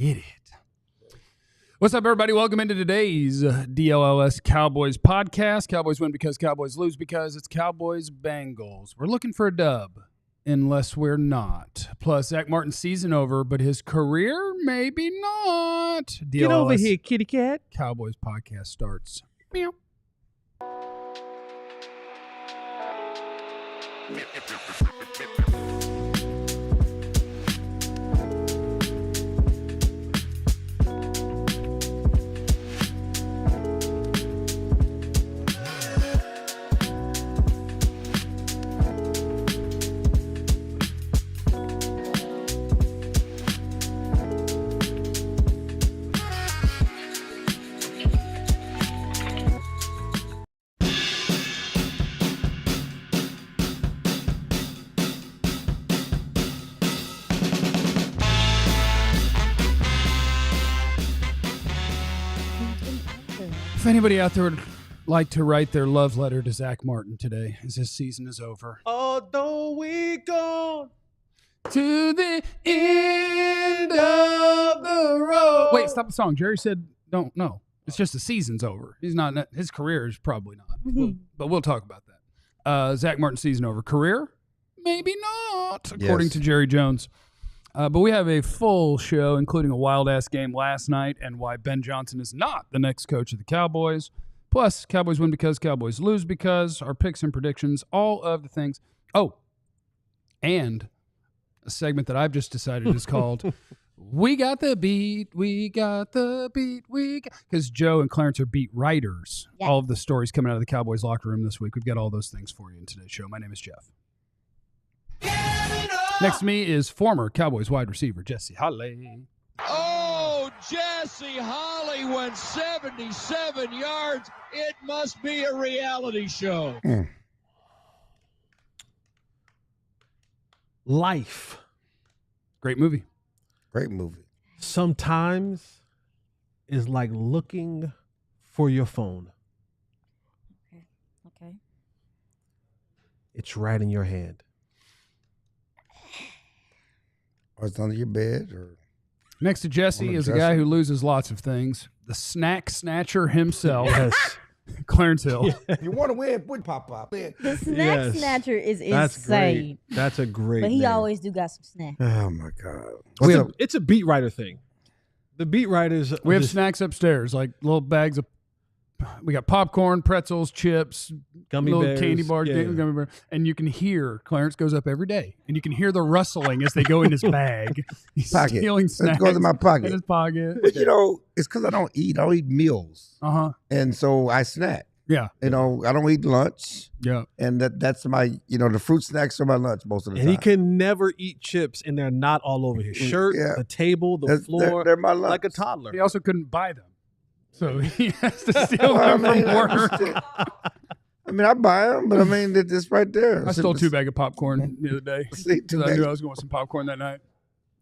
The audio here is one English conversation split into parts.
get it. What's up, everybody? Welcome into today's DLLS Cowboys podcast. Cowboys win because Cowboys lose because it's Cowboys Bengals. We're looking for a dub, unless we're not. Plus, Zack Martin's season over, but his career, maybe not. DLLS Get over here, kitty cat. Cowboys podcast starts. Meow. If anybody out there would like to write their love letter to Zack Martin today, as his season is over. Although we gone to the end of the road. Wait, stop the song. Jerry said, don't know. It's just the season's over. He's not, his career is probably not. But we'll talk about that. Zack Martin's season over. Career? Maybe not, according to Jerry Jones. But we have a full show, including a wild-ass game last night and why Ben Johnson is not the next coach of the Cowboys. Plus, Cowboys win because Cowboys lose because, our picks and predictions, all of the things. Oh, and a segment that I've just decided is called We Got the Beat, We Got the Beat, We Got... Because Joe and Clarence are beat writers. Yes. All of the stories coming out of the Cowboys locker room this week. We've got all those things for you in today's show. My name is Jeff. Next to me is former Cowboys wide receiver Jesse Holley. Oh, Jesse Holley went 77 yards. It must be a reality show. Life. Great movie. Great movie. Sometimes is like looking for your phone. Okay. It's right in your hand. Or it's under your bed, or next to Jesse is a guy who loses lots of things. The snack snatcher himself, Yes. Clarence Hill. Yeah. You want to win? Put pop. The snack snatcher is That's insane. great. That's a great But he name. always do got some snacks. Oh my God! It's a beat writer thing. The beat writers. We have just snacks upstairs, like little bags of. We got popcorn, pretzels, chips, Gummy little bears, candy bars, yeah. gummy bear, and you can hear Clarence goes up every day, and you can hear the rustling as they go in his bag. He's Pocket. stealing snacks. It goes in my pocket. In his pocket. But you know, it's because I don't eat meals, and so I snack. Yeah. You know, I don't eat lunch. Yeah. And that's my, the fruit snacks are my lunch most of the and time. he can never eat chips, and they're not all over his shirt, the table, the floor, they're my lunch. like a toddler. He also couldn't buy them. So he has to steal them from work. I mean, I buy them, but I mean, it's right there. I stole 2 bags of popcorn the other day because I knew I was going to some popcorn that night.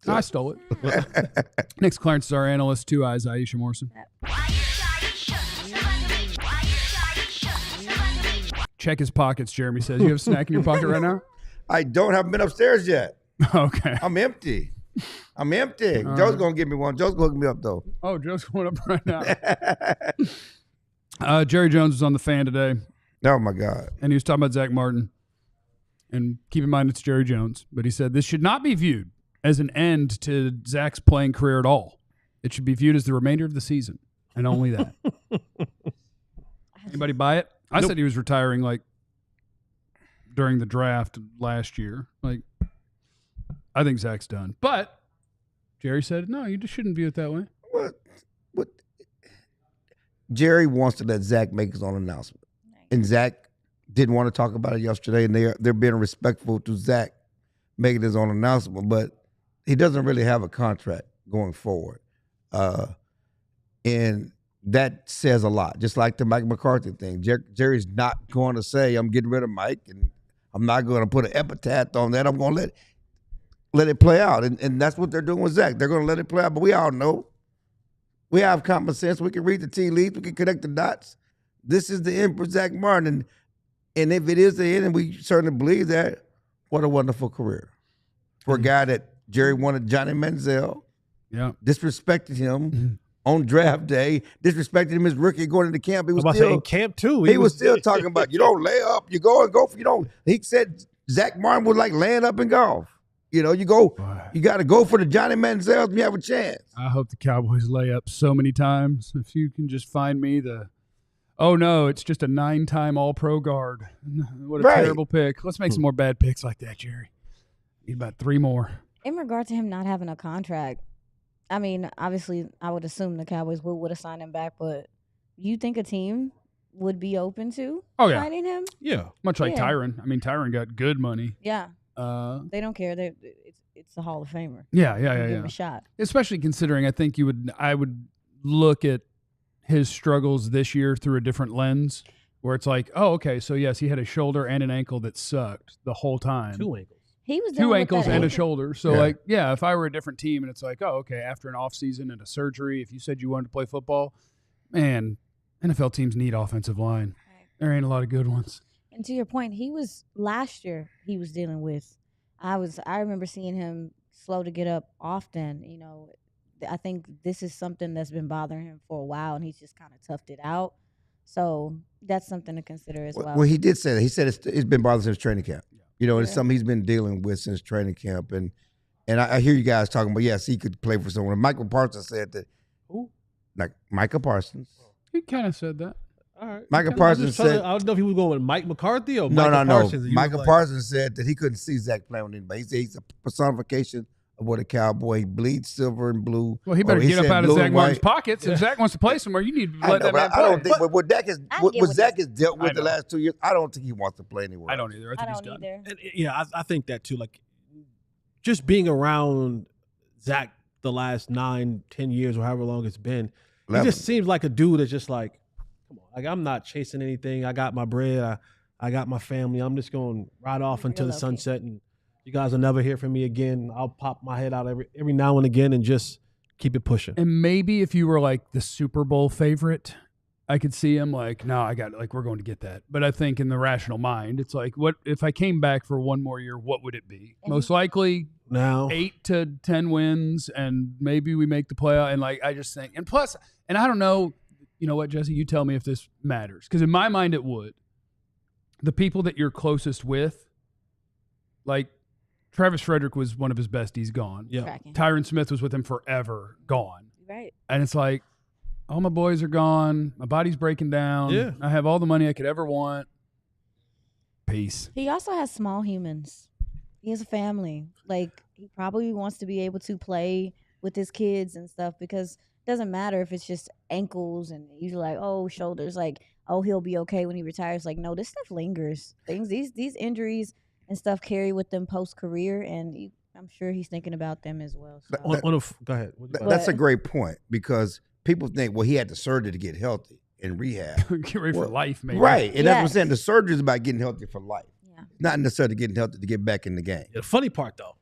I stole it. Next, Clarence is our analyst, 2 Eyes, Aisha Morrison. Check his pockets, Jeremy says. You have a snack in your pocket right now? I don't. Haven't been upstairs yet. Okay. I'm empty. Joe's going to give me one. Joe's going to hook me up, though. Oh, Joe's going up right now. Jerry Jones was on the Fan today. Oh, my God. And he was talking about Zack Martin. And keep in mind, it's Jerry Jones. But he said this should not be viewed as an end to Zack's playing career at all. It should be viewed as the remainder of the season. And only that. Anybody buy it? I said he was retiring like during the draft last year. Like, I think Zack's done. But Jerry said, no, you just shouldn't view it that way. What? Jerry wants to let Zack make his own announcement. And Zack didn't want to talk about it yesterday, and they're being respectful to Zack making his own announcement, but he doesn't really have a contract going forward. And that says a lot, just like the Mike McCarthy thing. Jerry's not going to say, I'm getting rid of Mike, and I'm not going to put an epitaph on that. I'm going to let it play out. And that's what they're doing with Zack. They're going to let it play out. But we all know, we have common sense. We can read the tea leaves. We can connect the dots. This is the end for Zack Martin. And if it is the end, and we certainly believe that, what a wonderful career. For a guy that Jerry wanted, Johnny Manziel, Yeah. Disrespected him on draft day. Disrespected him as rookie going into camp. He was I'm about to say in camp too. He was still talking about you don't lay up, you go and go for you don't. He said Zack Martin was like laying up in golf. You know, you got to go for the Johnny Manziels and you have a chance. I hope the Cowboys lay up so many times. If you can just find me oh no, it's just a 9-time All-Pro guard. What a terrible pick. Let's make some more bad picks like that, Jerry. Need about 3 more. In regard to him not having a contract, I mean, obviously, I would assume the Cowboys would have signed him back, but you think a team would be open to signing him? Yeah. Much like Tyron. I mean, Tyron got good money. Yeah. They don't care. It's a Hall of Famer. Yeah. Give him a shot. Especially considering I would look at his struggles this year through a different lens where it's like, oh, okay, so yes, he had a shoulder and an ankle that sucked the whole time. 2 ankles. He was 2 ankles and a shoulder. So if I were a different team and it's like, oh, okay, after an off season and a surgery, if you said you wanted to play football, man, NFL teams need offensive line. Right. There ain't a lot of good ones. And to your point, last year he was dealing with. I remember seeing him slow to get up often. You know, I think this is something that's been bothering him for a while, and he's just kind of toughed it out. So that's something to consider as well. Well, he did say that. He said it's been bothering since training camp. You know, it's something he's been dealing with since training camp. And I hear you guys talking about, yes, he could play for someone. Michael Parsons said that. Who? Like Micah Parsons. He kind of said that. All right. Micah Parsons said. I don't know if he was going with Mike McCarthy or Micah Parsons. No. Micah Parsons said that he couldn't see Zach playing with anybody. He said he's a personification of what a Cowboy bleeds silver and blue. Well, he better get up out of Zack Martin's pockets. If Zach wants to play somewhere, you need to let that man play. I don't think what Zach has dealt with the last 2 years, I don't think he wants to play anywhere. I don't either. I think he's done. And, I think that too. Like, just being around Zach the last 9-10 years or however long it's been, he just seems like a dude that's just like, come on, like I'm not chasing anything. I got my bread. I got my family. I'm just going to ride off into the sunset, and you guys will never hear from me again. I'll pop my head out every now and again and just keep it pushing. And maybe if you were like the Super Bowl favorite, I could see him like, no, we're going to get that. But I think in the rational mind, it's like, what if I came back for one more year? What would it be? Most likely now 8 to 10 wins, and maybe we make the playoff. And like, I just think, and plus, and I don't know, you know what, Jesse, you tell me if this matters, because in my mind it would. The people that you're closest with, like Travis Frederick was one of his best. He's gone. Yeah. Tyron Smith was with him forever. Gone. Right. And it's like, all my boys are gone. My body's breaking down. Yeah. I have all the money I could ever want. Peace. He also has small humans. He has a family. Like, he probably wants to be able to play with his kids and stuff, because it doesn't matter if it's just ankles and you're like, oh, shoulders, like, oh, he'll be okay when he retires. Like, no, this stuff lingers. These injuries and stuff carry with them post-career, and I'm sure he's thinking about them as well. So. Go ahead. That's a great point, because people think, well, he had the surgery to get healthy in rehab. Get ready for life, maybe. Right. And that's what I'm saying. The surgery is about getting healthy for life. Yeah. Not necessarily getting healthy to get back in the game. The funny part, though.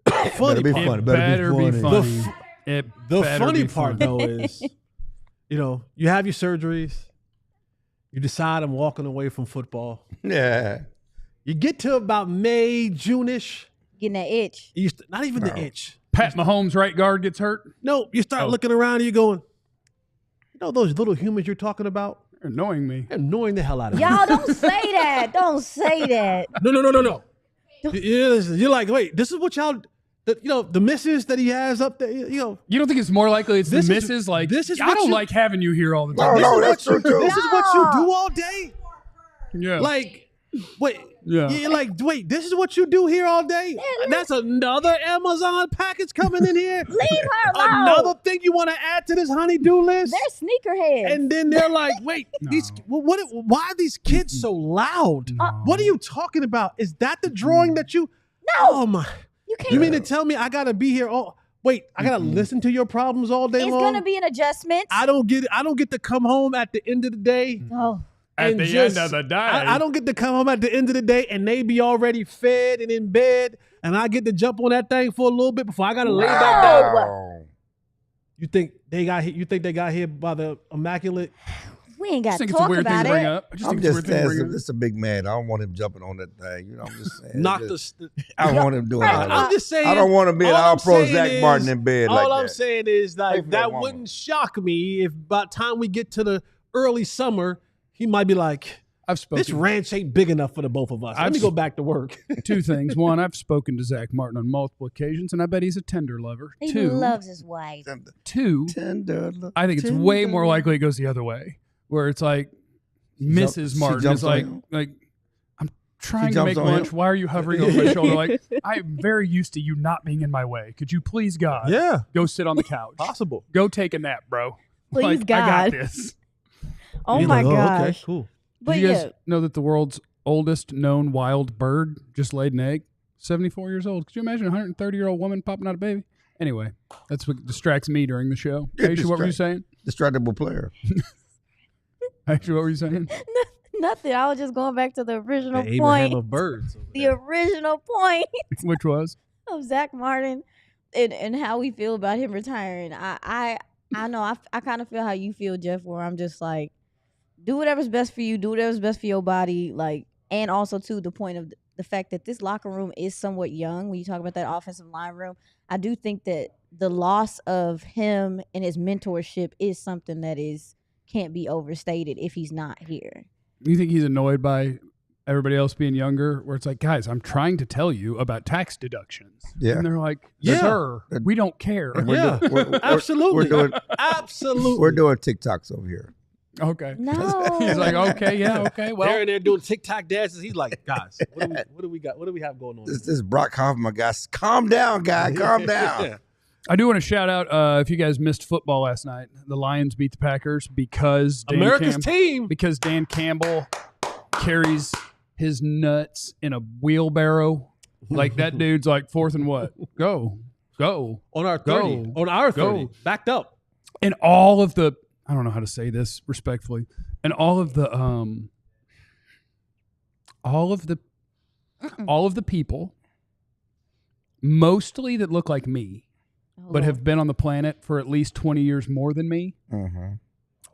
The funny part, though, is, you have your surgeries. You decide I'm walking away from football. Yeah. You get to about May, June-ish. Getting that itch. Not even the itch. Pat Mahomes' right guard gets hurt. No, you start looking around and you're going, those little humans you're talking about? They're annoying me. They're annoying the hell out of me. Y'all don't say that. Don't say that. No. You're like, wait, this is what y'all... The misses that he has up there, You don't think it's more likely it's the misses? I don't like having you here all the time. No, that's true too. This is what you do all day? Yeah. Like, wait. Yeah. You're like, wait, this is what you do here all day? That's another Amazon package coming in here? Leave her alone. Another thing you want to add to this honey-do list? They're sneakerheads. And then they're like, wait, why are these kids so loud? What are you talking about? Is that the drawing that you... No. Oh, my... You mean to tell me I gotta be here? Oh, wait, I gotta listen to your problems all day long? It's gonna be an adjustment. I don't get it. I don't get to come home at the end of the day. Oh. At the end of the day. I don't get to come home at the end of the day and they be already fed and in bed, and I get to jump on that thing for a little bit before I gotta lay back down. You think they got hit? You think they got hit by the immaculate We ain't got I to just think it's a talk weird thing about to bring it. up. I just I'm think it's a just weird thing to bring saying, up. this is a big man. I don't want him jumping on that thing. You know, I'm just saying. Knock I want him doing all that. I'm just saying. I don't want to be an all I'm all-pro saying Zack is- Martin in bed like All I'm that. saying is Pray like for that that woman. wouldn't shock me if by the time we get to the early summer, he might be like, I've spoken. this ranch ain't big enough for the both of us. Let me go back to work. Two things. One, I've spoken to Zack Martin on multiple occasions, and I bet he's a tender lover. He Two, loves his wife. two, Tender, I think it's way more likely it goes the other way, where it's like Mrs. she Martin jumps is on like, him? I'm trying to jumps make on lunch. him? Why are you hovering over my shoulder? Like, I'm very used to you not being in my way. Could you please, God, Yeah, go sit on the couch? possible. Go take a nap, bro. Please, like, I God. got this. Oh He's my like, gosh. okay, cool. But Did you guys yeah, know that the world's oldest known wild bird just laid an egg? 74 years old. Could you imagine a 130-year-old woman popping out a baby? Anyway, that's what distracts me during the show. Aisha, what were you saying? Distractible player. Aisha, what were you saying? nothing. I was just going back to the original The Abraham point. of birds. over The there. original point Which was? of Zack Martin and how we feel about him retiring. I know I kind of feel how you feel, Jeff, where I'm just like, do whatever's best for you, do whatever's best for your body, like, and also to the point of the fact that this locker room is somewhat young. When you talk about that offensive line room, I do think that the loss of him and his mentorship is something that can't be overstated if he's not here. You think he's annoyed by everybody else being younger? Where it's like, guys, I'm trying to tell you about tax deductions. Yeah. And they're like, Yeah. sir, we don't care. Yeah, absolutely. Absolutely. We're doing TikToks over here. Okay. No. He's like, okay, yeah, okay. Well, They're doing TikTok dances. He's like, guys, what do we got? What do we have going on? This Brock Hoffman guy. Calm down, guy. Calm down. Yeah. I do want to shout out, if you guys missed football last night, the Lions beat the Packers because America's team. Because Dan Campbell carries his nuts in a wheelbarrow. Like that dude's like, fourth and what? Go. On our 30. Go. On our 30. Go. Backed up. And all of the, I don't know how to say this respectfully, and all of the people, mostly that look like me, but have been on the planet for at least 20 years more than me. Mm-hmm.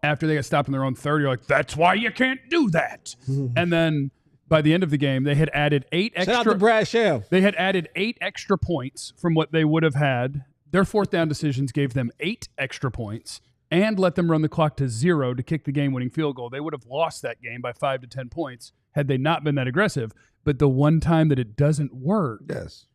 After they got stopped in their own 30, you're like, that's why you can't do that. And then by the end of the game, they had added Shout out to Brad Sham. They had added 8 extra points from what they would have had. Their fourth down decisions gave them 8 extra points and let them run the clock to 0 to kick the game-winning field goal. They would have lost that game by 5 to 10 points had they not been that aggressive. But the one time that it doesn't work, Yes.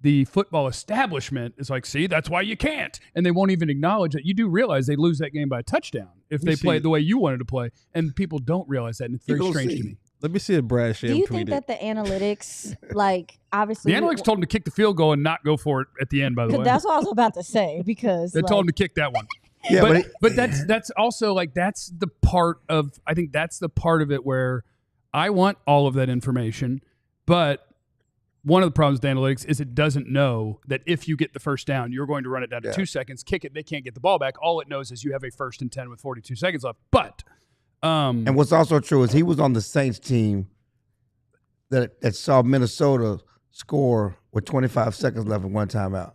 the football establishment is like, see, that's why you can't. And they won't even acknowledge that. You do realize they lose that game by a touchdown if they play it the way you wanted to play. And people don't realize that, and it's very strange to me. Let me see if Brad Sham Do you tweeted. think that the analytics, like, obviously... The analytics told him to kick the field goal and not go for it at the end, by the way. That's what I was about to say, because... They told him to kick that one. Yeah, but that's also like, that's the part of, I think that's the part of it where I want all of that information, but one of the problems with analytics is it doesn't know that if you get the first down, you're going to run it down to 2 seconds, kick it, they can't get the ball back. All it knows is you have a 1st and 10 with 42 seconds left. But and what's also true is he was on the Saints team that saw Minnesota score with 25 seconds left and one timeout.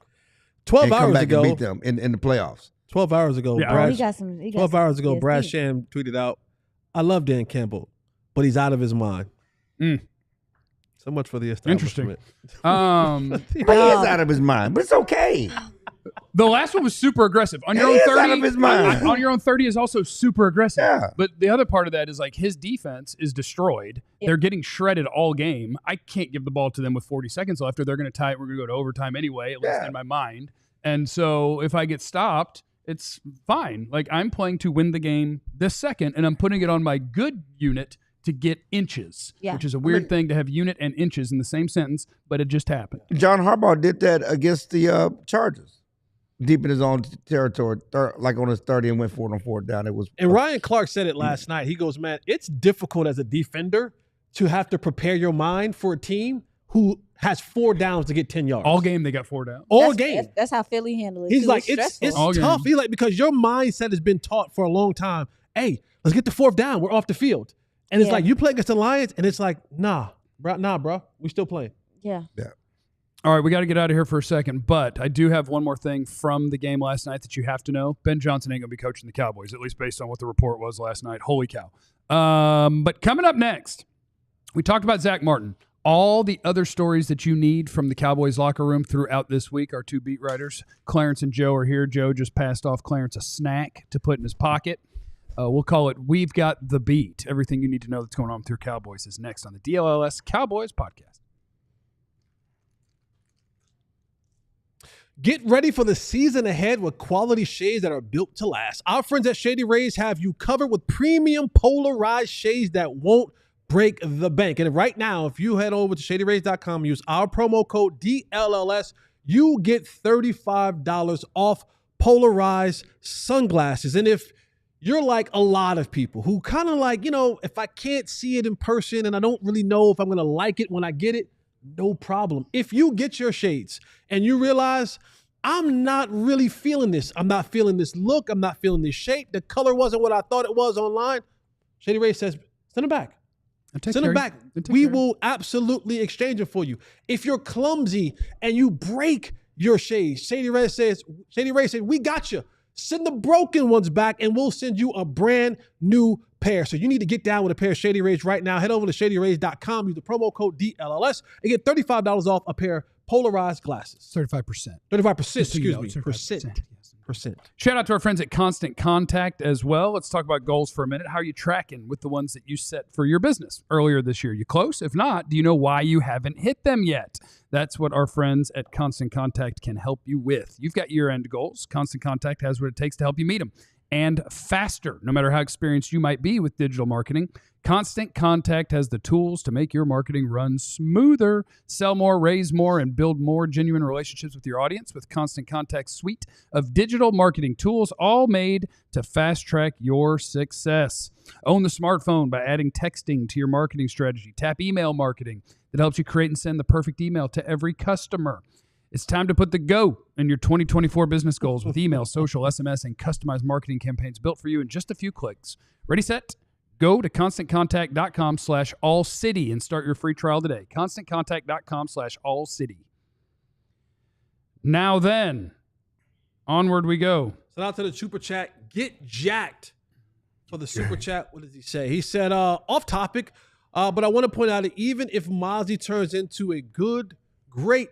12 and come hours back ago, and beat them in the playoffs. 12 hours ago, Yeah. Brad, he got some 12 hours ago, PTSD. Brad Sham tweeted out, I love Dan Campbell, but he's out of his mind. So much for the establishment. Interesting. He is out of his mind, but it's okay. The last one was super aggressive. On your He own is 30, out of his mind. on your own 30 is also super aggressive. Yeah. But the other part of that is like his defense is destroyed. Yeah. They're getting shredded all game. I can't give the ball to them with 40 seconds left, or they're going to tie it. We're going to go to overtime anyway, at least in my mind. And so if I get stopped, it's fine. Like, I'm playing to win the game this second, and I'm putting it on my good unit to get inches, which is a weird thing to have unit and inches in the same sentence, but it just happened. John Harbaugh did that against the Chargers, deep in his own territory, like on his 30 and went for it on 4th down. It was, And Ryan Clark said it last night. He goes, man, it's difficult as a defender to have to prepare your mind for a team who has 4 downs to get 10 yards. All game they got 4 down. All game. That's how Philly handled it. He's too. like, it's stressful. All tough. game. He's like, because your mindset has been taught for a long time. Hey, let's get the 4th down. We're off the field. And it's like, you play against the Lions, and it's like, nah, bro, we still playing. Yeah. All right, we got to get out of here for a second, but I do have one more thing from the game last night that you have to know. Ben Johnson ain't going to be coaching the Cowboys, at least based on what the report was last night. Holy cow. But coming up next, we talked about Zack Martin. All the other stories that you need from the Cowboys locker room throughout this week, our two beat writers, Clarence and Joe, are here. Joe just passed off Clarence a snack to put in his pocket. We'll call it We've Got the Beat. Everything you need to know that's going on with your Cowboys is next on the DLLS Cowboys podcast. Get ready for the season ahead with quality shades that are built to last. Our friends at Shady Rays have you covered with premium polarized shades that won't break the bank. And right now, if you head over to shadyrays.com and use our promo code DLLS, you get $35 off polarized sunglasses. And if you're like a lot of people who kind of like, if I can't see it in person and I don't really know if I'm going to like it when I get it, no problem. If you get your shades and you realize I'm not really feeling this, I'm not feeling this look, I'm not feeling this shape, the color wasn't what I thought it was online, Shady Ray says, send them back. Send them back. We will absolutely exchange them for you. If you're clumsy and you break your shades, Shady Ray says, we got you. Send the broken ones back and we'll send you a brand new pair. So you need to get down with a pair of Shady Rays right now. Head over to shadyrays.com, use the promo code DLLS, and get $35 off a pair of polarized glasses. 35%. 35%, excuse me. 35%. Percent. Shout out to our friends at Constant Contact as well. Let's talk about goals for a minute. How are you tracking with the ones that you set for your business earlier this year? You close? If not, do you know why you haven't hit them yet? That's what our friends at Constant Contact can help you with. You've got year-end goals. Constant Contact has what it takes to help you meet them. And faster, no matter how experienced you might be with digital marketing, Constant Contact has the tools to make your marketing run smoother, sell more, raise more, and build more genuine relationships with your audience with Constant Contact's suite of digital marketing tools, all made to fast-track your success. Own the smartphone by adding texting to your marketing strategy. Tap email marketing that helps you create and send the perfect email to every customer. It's time to put the go in your 2024 business goals with email, social, SMS, and customized marketing campaigns built for you in just a few clicks. Ready, set, go to ConstantContact.com/AllCity and start your free trial today. ConstantContact.com/AllCity. Now then, onward we go. Shout out to the super chat. Get jacked for the super chat. What does he say? He said, off topic, but I want to point out that even if Mozzie turns into a great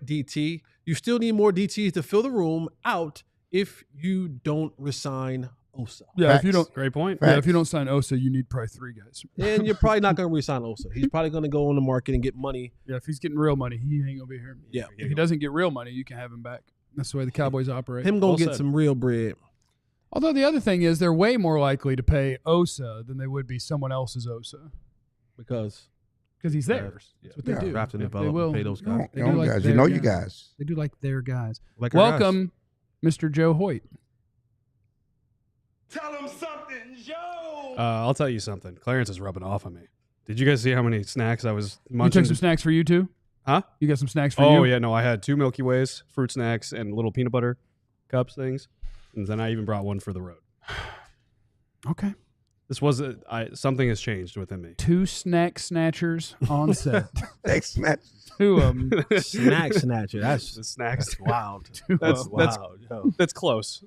DT, you still need more DTs to fill the room out if you don't resign Osa. Yeah, Facts. if you don't, Great point. yeah, if you don't sign Osa, you need probably 3 guys. And you're probably not going to resign Osa. He's probably going to go on the market and get money. Yeah, if he's getting real money, he ain't gonna be here. Yeah. If he doesn't get real money, you can have him back. That's the way the Cowboys operate. Him going Well to get said. some real bread. Although the other thing is, they're way more likely to pay Osa than they would be someone else's Osa Because he's theirs. That's what they do. Draft and They develop will. and pay those Your guys. They own do like guys. their You know you guys. guys. They do like their guys. Like our guys. Welcome, Mr. Joe Hoyt. Tell him something, Joe. I'll tell you something. Clarence is rubbing off on me. Did you guys see how many snacks I was You munching? took some snacks for you too? Huh? You got some snacks for you? Oh, yeah. No, I had 2 Milky Ways, fruit snacks, and little peanut butter cups things. And then I even brought one for the road. Okay. This was something has changed within me. 2 snack snatchers on set. Thanks, Matt. 2 of them. Snack snatcher. That's The snacks. wild. That's Wow. Yo. that's close.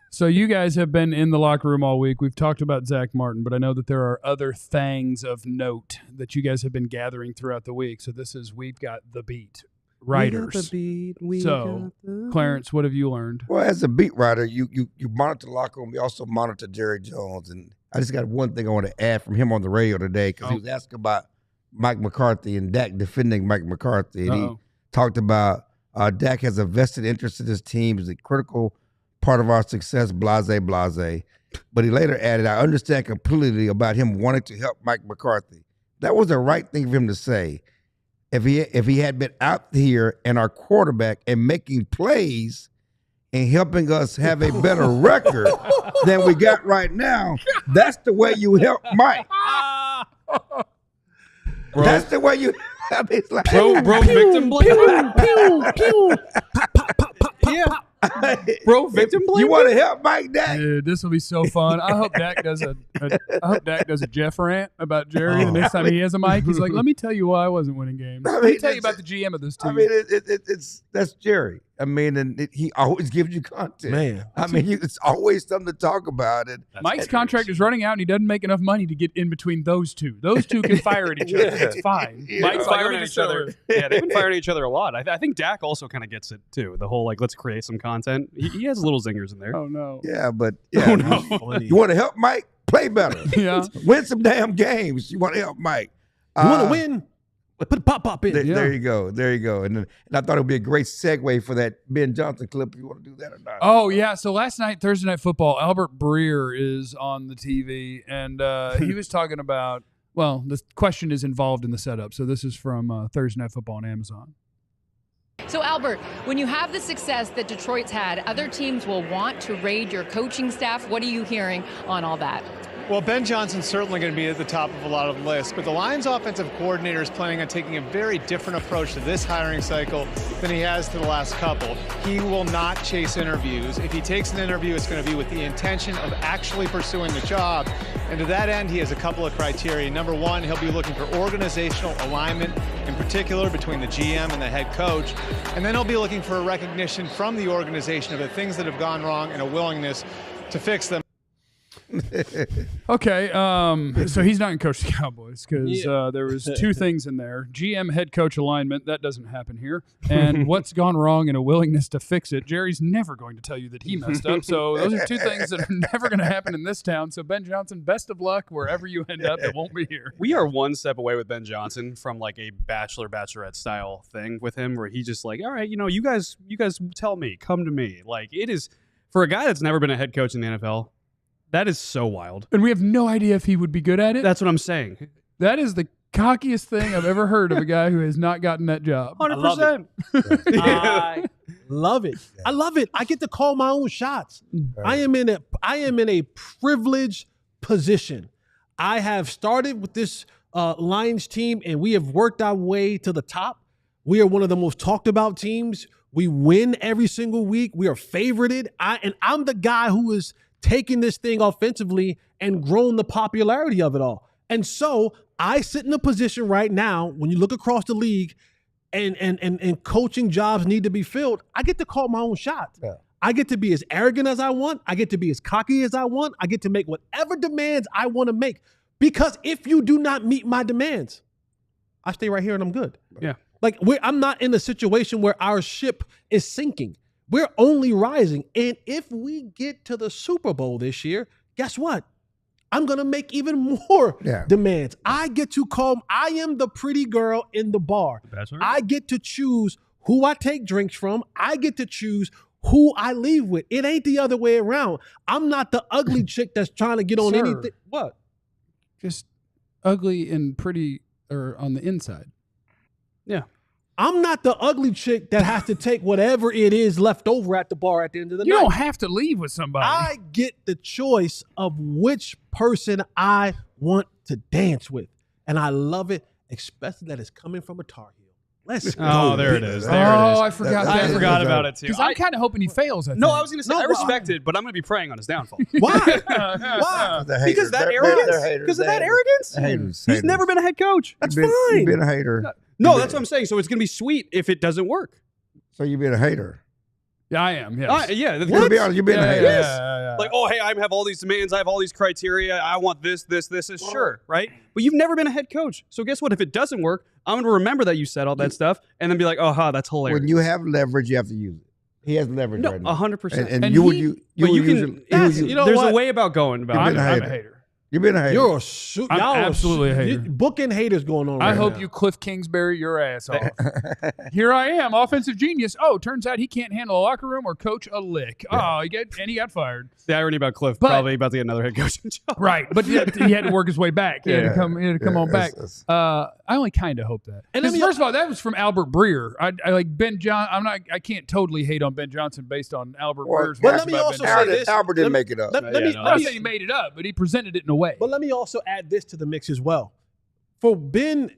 So you guys have been in the locker room all week. We've talked about Zack Martin, but I know that there are other things of note that you guys have been gathering throughout the week. So this is We've Got the Beat writers. So, Clarence, what have you learned? Well, as a beat writer, you monitor the locker room. You also monitor Jerry Jones. And I just got one thing I want to add from him on the radio today because he was asking about Mike McCarthy and Dak defending Mike McCarthy. And he talked about Dak has a vested interest in his team. Is a critical part of our success, blase. But he later added, I understand completely about him wanting to help Mike McCarthy. That was the right thing for him to say. If he had been out here and our quarterback and making plays and helping us have a better record than we got right now, that's the way you help Mike. That's the way you. I mean, it's like, Bro, victim blame. Yeah. Bro, victim blame. You want to help Mike Dak? Dude, this will be so fun. I hope Dak does a Jeff rant about Jerry the next time he has a mic. He's like, let me tell you why I wasn't winning games. Let me tell you about the GM of this team. I mean, that's Jerry. I mean, and he always gives you content. Man. I mean, it's always something to talk about. And Mike's contract is running out, and he doesn't make enough money to get in between those two. Those two can fire at each other. It's fine. Mike's firing at each other. Yeah, they've been firing at each other a lot. I think Dak also kind of gets it too. The whole let's create some content. He has little zingers in there. Oh no. Yeah, but oh, no. You want to help Mike play better? Yeah, win some damn games. You want to help Mike? You want to win? Put a pop in. There you go. And I thought it would be a great segue for that Ben Johnson clip. If you want to do that or not? Oh yeah. So last night, Thursday Night Football, Albert Breer is on the TV, and he was talking about. Well, the question is involved in the setup. So this is from Thursday Night Football on Amazon. So, Albert, when you have the success that Detroit's had, other teams will want to raid your coaching staff. What are you hearing on all that? Well, Ben Johnson's certainly going to be at the top of a lot of lists, but the Lions offensive coordinator is planning on taking a very different approach to this hiring cycle than he has to the last couple. He will not chase interviews. If he takes an interview, it's going to be with the intention of actually pursuing the job. And to that end, he has a couple of criteria. Number one, he'll be looking for organizational alignment, in particular between the GM and the head coach. And then he'll be looking for a recognition from the organization of the things that have gone wrong and a willingness to fix them. Okay, so he's not going to coach the Cowboys because there was two things in there. GM head coach alignment, that doesn't happen here. And what's gone wrong and a willingness to fix it. Jerry's never going to tell you that he messed up. So those are two things that are never going to happen in this town. So Ben Johnson, best of luck wherever you end up. It won't be here. We are one step away with Ben Johnson from like a bachelorette style thing with him where he's just like, all right, you guys tell me, come to me. Like it is for a guy that's never been a head coach in the NFL. That is so wild. And we have no idea if he would be good at it. That's what I'm saying. That is the cockiest thing I've ever heard of a guy who has not gotten that job. 100%. I love it. I love it. I get to call my own shots. Right. I am in a privileged position. I have started with this Lions team, and we have worked our way to the top. We are one of the most talked about teams. We win every single week. We are favorited. I'm the guy who is taking this thing offensively and grown the popularity of it all. And so I sit in a position right now, when you look across the league and coaching jobs need to be filled, I get to call my own shot. Yeah. I get to be as arrogant as I want. I get to be as cocky as I want. I get to make whatever demands I want to make. Because if you do not meet my demands, I stay right here and I'm good. Yeah. Like I'm not in a situation where our ship is sinking. We're only rising. And if we get to the Super Bowl this year, guess what? I'm going to make even more demands. I get to I am the pretty girl in the bar. I get to choose who I take drinks from. I get to choose who I leave with. It ain't the other way around. I'm not the ugly chick that's trying to get on anything. What? Just ugly and pretty or on the inside. Yeah. I'm not the ugly chick that has to take whatever it is left over at the bar at the end of the night. You don't have to leave with somebody. I get the choice of which person I want to dance with. And I love it, especially that it's coming from a Tar Heel. Let's go. Oh, there it is. I forgot. I forgot about it too. Because I'm kind of hoping he fails. No, I was going to say I respect it, but I'm going to be praying on his downfall. Why? Why? Because that arrogance. Because of that arrogance. He's never been a head coach. That's fine. You've been a hater. No, that's what I'm saying. So it's going to be sweet if it doesn't work. So you've been a hater. Yeah, I am. Yes. Yeah. To be honest, you've been a hater. Yes. Like, oh, hey, I have all these demands. I have all these criteria. I want this. Sure, right? But you've never been a head coach. So guess what? If it doesn't work, I'm going to remember that you said all that stuff and then be like, oh, that's hilarious. When you have leverage, you have to use it. He has leverage right now. 100%. And you would use it. There's a way about going about it. I'm a hater. You've been a hater. You're I'm absolutely a hater. Booking haters going on. I hope you Cliff Kingsbury your ass off. Here I am, offensive genius. Oh, turns out he can't handle a locker room or coach a lick. Yeah. Oh, he got fired. The irony about Cliff, probably about to get another head coaching job. Right, but he had to work his way back. He had to come on back. I only kind of hope that. And first of all, that was from Albert Breer. I like Ben John. I can't totally hate on Ben Johnson based on Albert Breer's. But let me also say this. Albert didn't make it up. I'm not saying he made it up, but he presented it in a way. But let me also add this to the mix as well. For Ben,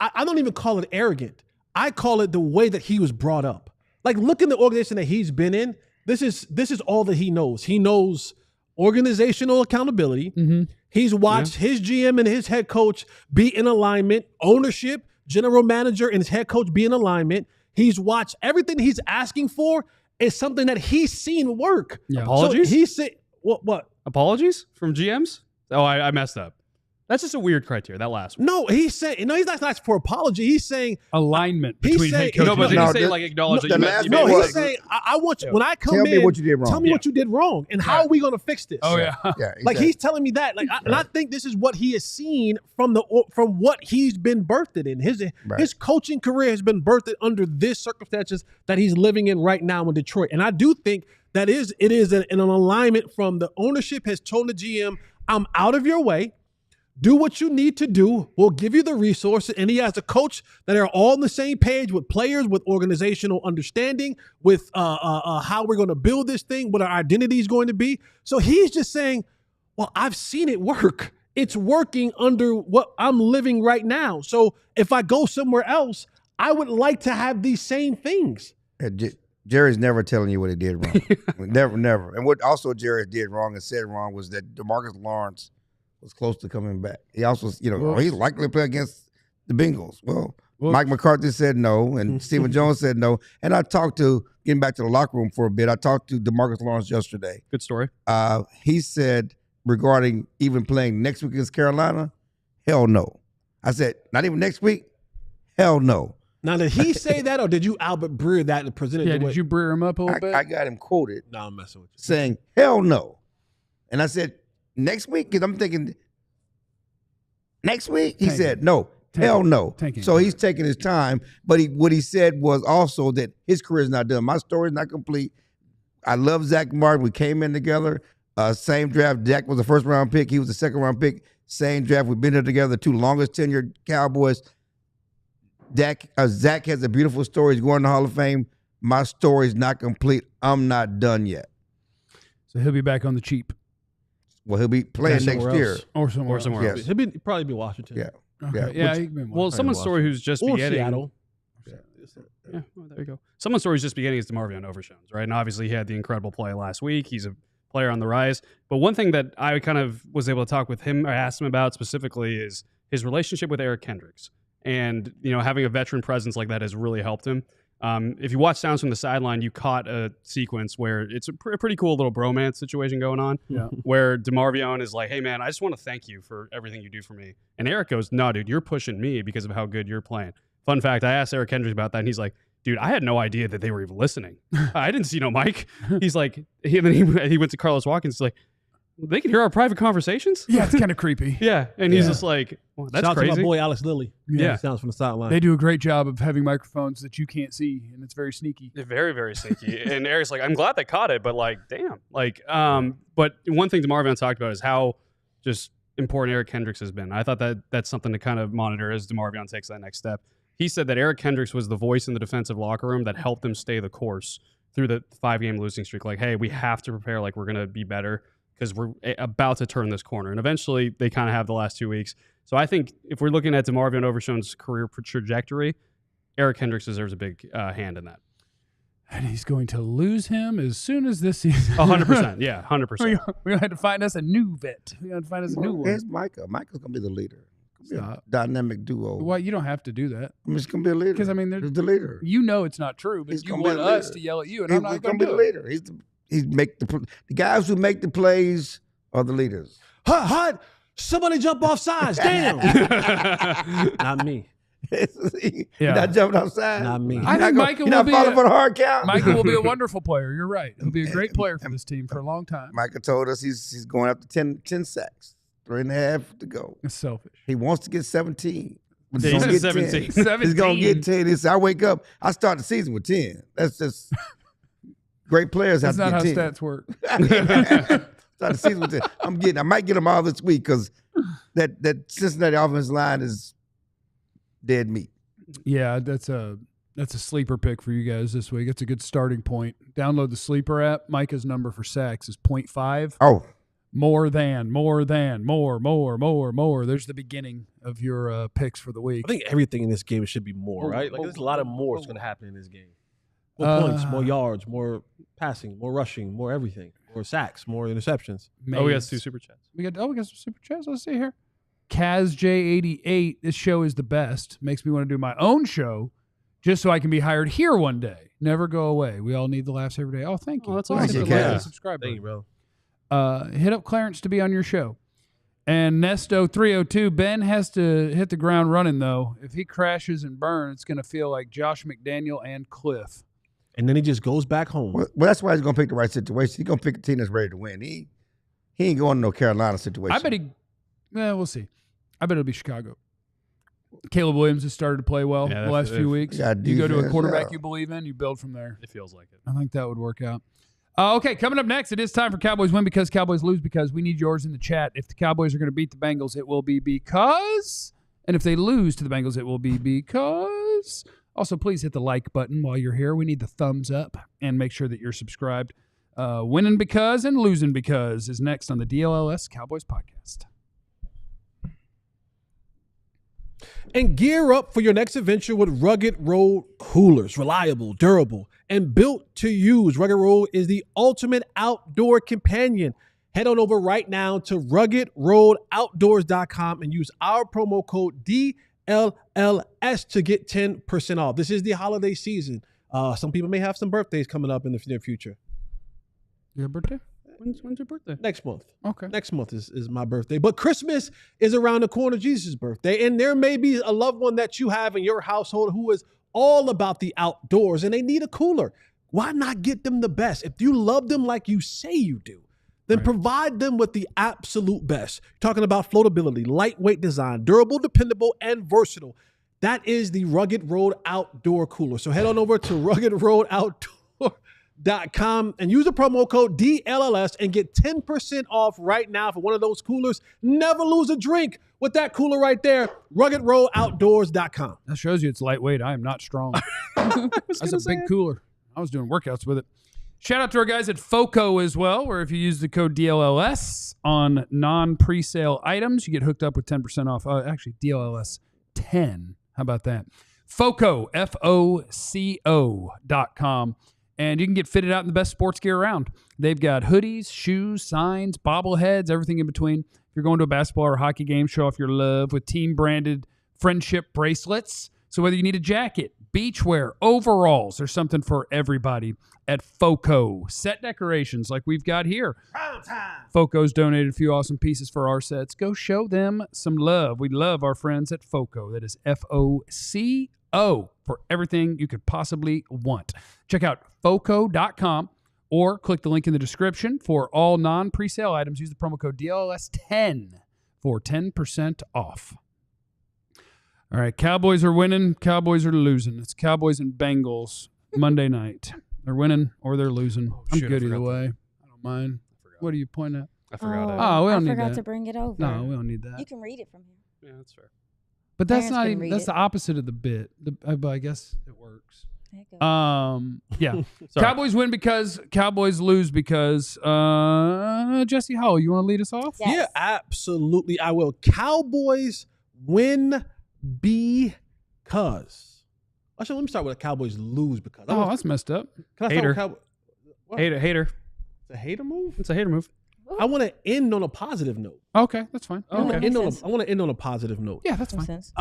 I don't even call it arrogant. I call it the way that he was brought up. like look in the organization that he's been in. This is all that he knows. He knows organizational accountability. Mm-hmm. He's watched his GM and his head coach be in alignment, ownership, general manager, and his head coach be in alignment. He's watched everything he's asking for is something that he's seen work. Yeah. Apologies? So he said, what? Apologies from GMs? Oh, I messed up. That's just a weird criteria, that last one. No, he's saying, no, he's not asking for apology. He's saying alignment between head coach. No, but did he say like acknowledge that you made no, he's saying, I want you, when I come in, tell me what you did wrong. Tell me what you did wrong, and how are we going to fix this? Oh, yeah. Like he's telling me that, like, and I think this is what he has seen from what he's been birthed in. His coaching career has been birthed under this circumstances that he's living in right now in Detroit, and I do think that it is an alignment from the ownership has told the GM, I'm out of your way. Do what you need to do. We'll give you the resources. And he has a coach that are all on the same page with players, with organizational understanding, with how we're going to build this thing, what our identity is going to be. So he's just saying, well, I've seen it work. It's working under what I'm living right now. So if I go somewhere else, I would like to have these same things. Jerry's never telling you what he did wrong. Never. And what also Jerry did wrong and said wrong was that Demarcus Lawrence was close to coming back. He also, he's likely to play against the Bengals. Well, Mike McCarthy said no, and Stephen Jones said no. And getting back to the locker room for a bit, I talked to Demarcus Lawrence yesterday. Good story. He said regarding even playing next week against Carolina, hell no. I said, not even next week? Hell no. Now, did he say that, or did you Albert Breer that and present it? Yeah, did you Breer him up a little bit? I got him quoted. No, I'm messing with you. Saying, hell no. And I said, next week? Because I'm thinking, next week? He said, no, hell no. So he's taking his time. But what he said was also that his career is not done. My story is not complete. I love Zack Martin. We came in together. Same draft. Zack was the first-round pick. He was the second-round pick. Same draft. We've been here together, the two longest tenured Cowboys. Zack has a beautiful story. He's going to the Hall of Fame. My story's not complete. I'm not done yet. So he'll be back on the cheap. Well, he'll be playing next year. Or somewhere else. Yes. He'll probably be Washington. Yeah. Okay. Yeah. Well, someone's story who's just beginning. Seattle. Yeah, well, there you go. Someone's story who's just beginning is DeMarvion Overshown, right? And obviously he had the incredible play last week. He's a player on the rise. But one thing that I kind of was able to talk with him or ask him about specifically is his relationship with Eric Kendricks. And, having a veteran presence like that has really helped him. If you watch Sounds from the Sideline, you caught a sequence where it's a pretty cool little bromance situation going on where DeMarvion is like, hey, man, I just want to thank you for everything you do for me. And Eric goes, no, dude, you're pushing me because of how good you're playing. Fun fact, I asked Eric Kendricks about that, and he's like, dude, I had no idea that they were even listening. I didn't see no mic. He's like, he went to Carlos Watkins, he's like, they can hear our private conversations? Yeah, it's kind of creepy. Yeah, and he's just like, well, that's Shout crazy. out to my boy Alex Lilly. Yeah. Sounds from the sideline. They do a great job of having microphones that you can't see, and it's very sneaky. They're very, very sneaky. And Eric's like, I'm glad they caught it, but like, damn. But one thing DeMarvion talked about is how just important Eric Kendricks has been. I thought that's something to kind of monitor as DeMarvion takes that next step. He said that Eric Kendricks was the voice in the defensive locker room that helped them stay the course through the 5-game losing streak. Like, hey, we have to prepare like we're going to be better because we're about to turn this corner. And eventually they kind of have the last 2 weeks. So I think if we're looking at DeMarvion Overshown's career trajectory, Eric Kendricks deserves a big hand in that. And he's going to lose him as soon as this season. 100%. Yeah, 100%. We're going to have to find us a new vet. We're going to find us a new one. Where's Micah? Micah's going to be the leader. Dynamic duo. Well, you don't have to do that. I'm just going to be a leader. Because, he's the leader. You know it's not true, but you want us to yell at you, and I'm not going to be the leader. The guys who make the plays are the leaders. Hut! Somebody jump off sides. Damn. Not me. You're not jumping off sides. Not me. I think Micah will be falling for the hard count. Micah will be a wonderful player. You're right. He'll be a great player for this team for a long time. Micah told us he's going up to 10 sacks. 3.5 to go. That's selfish. He wants to get 17. He's going to get 17. He's going to get 10. He said, I wake up, I start the season with 10. That's just great players have to get 10. That's not how stats work. Start the season with 10. I might get them all this week because that Cincinnati offensive line is dead meat. Yeah, that's a sleeper pick for you guys this week. It's a good starting point. Download the Sleeper app. Micah's number for sacks is 0.5. Oh. More. There's the beginning of your picks for the week. I think everything in this game should be more, right? Like there's a lot of more that's going to happen in this game. More points, more yards, more passing, more rushing, more everything, more sacks, more interceptions. Oh, we got 2 super chats. We got some super chats. Let's see here. Kaz J88. This show is the best. Makes me want to do my own show just so I can be hired here one day. Never go away. We all need the laughs every day. Oh, thank you. Oh, that's Please awesome. hit the Thank you, like and Kaz. subscribe Thank button. you, bro. Hit up Clarence to be on your show. And Nesto 302, Ben has to hit the ground running, though. If he crashes and burns, it's going to feel like Josh McDaniel and Cliff. And then he just goes back home. Well, that's why he's going to pick the right situation. He's going to pick a team that's ready to win. He ain't going to no Carolina situation. I bet we'll see. I bet it'll be Chicago. Caleb Williams has started to play well the last few weeks. Yeah, You go to a defense, quarterback yeah. you believe in, you build from there. It feels like it. I think that would work out. Okay, coming up next, it is time for Cowboys Win Because, Cowboys Lose Because. We need yours in the chat. If the Cowboys are going to beat the Bengals, it will be because. And if they lose to the Bengals, it will be because. Also, please hit the like button while you're here. We need the thumbs up and make sure that you're subscribed. Winning Because and Losing Because is next on the DLLS Cowboys podcast. And gear up for your next adventure with Rugged Road coolers. Reliable, durable, and built to use. Rugged Road is the ultimate outdoor companion. Head on over right now to ruggedroadoutdoors.com and use our promo code DLLS to get 10% off. This is the holiday season. Some people may have some birthdays coming up in the near future. Your birthday? When's your birthday? Next month. Okay. Next month is my birthday. But Christmas is around the corner, Jesus' birthday. And there may be a loved one that you have in your household who is all about the outdoors and they need a cooler. Why not get them the best? If you love them like you say you do, then provide them with the absolute best. Talking about floatability, lightweight design, durable, dependable, and versatile. That is the Rugged Road Outdoor Cooler. So head on over to ruggedroadoutdoor.com and use the promo code DLLS and get 10% off right now for one of those coolers. Never lose a drink with that cooler right there. ruggedroadoutdoors.com. That shows you it's lightweight. I am not strong. That's a big cooler. I was doing workouts with it. Shout out to our guys at FOCO as well, where if you use the code DLLS on non-presale items, you get hooked up with 10% off. Actually, DLLS 10. How about that? FOCO, FOCO.com. And you can get fitted out in the best sports gear around. They've got hoodies, shoes, signs, bobbleheads, everything in between. If you're going to a basketball or hockey game, show off your love with team-branded friendship bracelets. So whether you need a jacket, beachwear, overalls, there's something for everybody at FOCO. Set decorations like we've got here. FOCO's donated a few awesome pieces for our sets. Go show them some love. We love our friends at FOCO. That is FOCO for everything you could possibly want. Check out FOCO.com or click the link in the description for all non-presale items. Use the promo code DLLS10 for 10% off. All right, Cowboys are winning. Cowboys are losing. It's Cowboys and Bengals Monday night. They're winning or they're losing. I'm good either way. I don't mind. What are you pointing at? I forgot it. Oh, we don't need I forgot that. to bring it over. No, we don't need that. You can read it from here. Yeah, that's fair. But that's Parents not can even. read That's it. the opposite of the bit. But I guess it works. There you go. Yeah. Sorry. Cowboys win because Cowboys lose because Jesse Howell, you want to lead us off? Yes. Yeah, absolutely. I will. Cowboys win because. Actually, let me start with the Cowboys lose because. Oh, that's messed up. Can I start Hater. with Cowboys? What? Hater. It's a hater move? It's a hater move. I want to end on a positive note. Okay, that's fine. I want that to end makes on sense. I want to end on a positive note. Yeah, that's Makes fine. sense.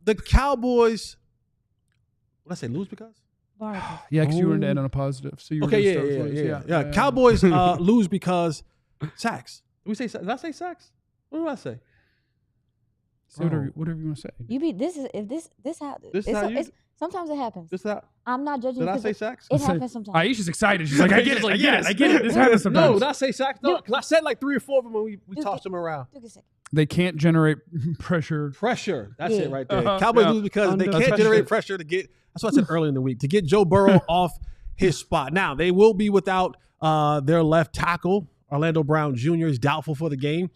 The Cowboys. What did I say? Lose because? Bargain. Yeah, because you wanted to end on a positive. So you were Okay, gonna yeah, start with yeah, lose. yeah. Cowboys lose because sacks. Did I say sacks? What did I say? Say whatever you want to say. You be this is if this happens. This is how you- Sometimes it happens. Just that. I'm not judging. Did you I 'cause say sacks? It happens sometimes. Aisha's excited. She's like, I get it. I get it. I get it. This happens No, sometimes. did I say sacks? No, because I said like 3 or 4 of them and we tossed them around. Took a second. They can't generate pressure. Pressure. That's Yeah. it right there. Uh-huh. Cowboys Yeah. lose because they Under can't pressure. generate pressure to get. That's what I said earlier in the week, to get Joe Burrow off his spot. Now, they will be without their left tackle. Orlando Brown Jr. is doubtful for the game.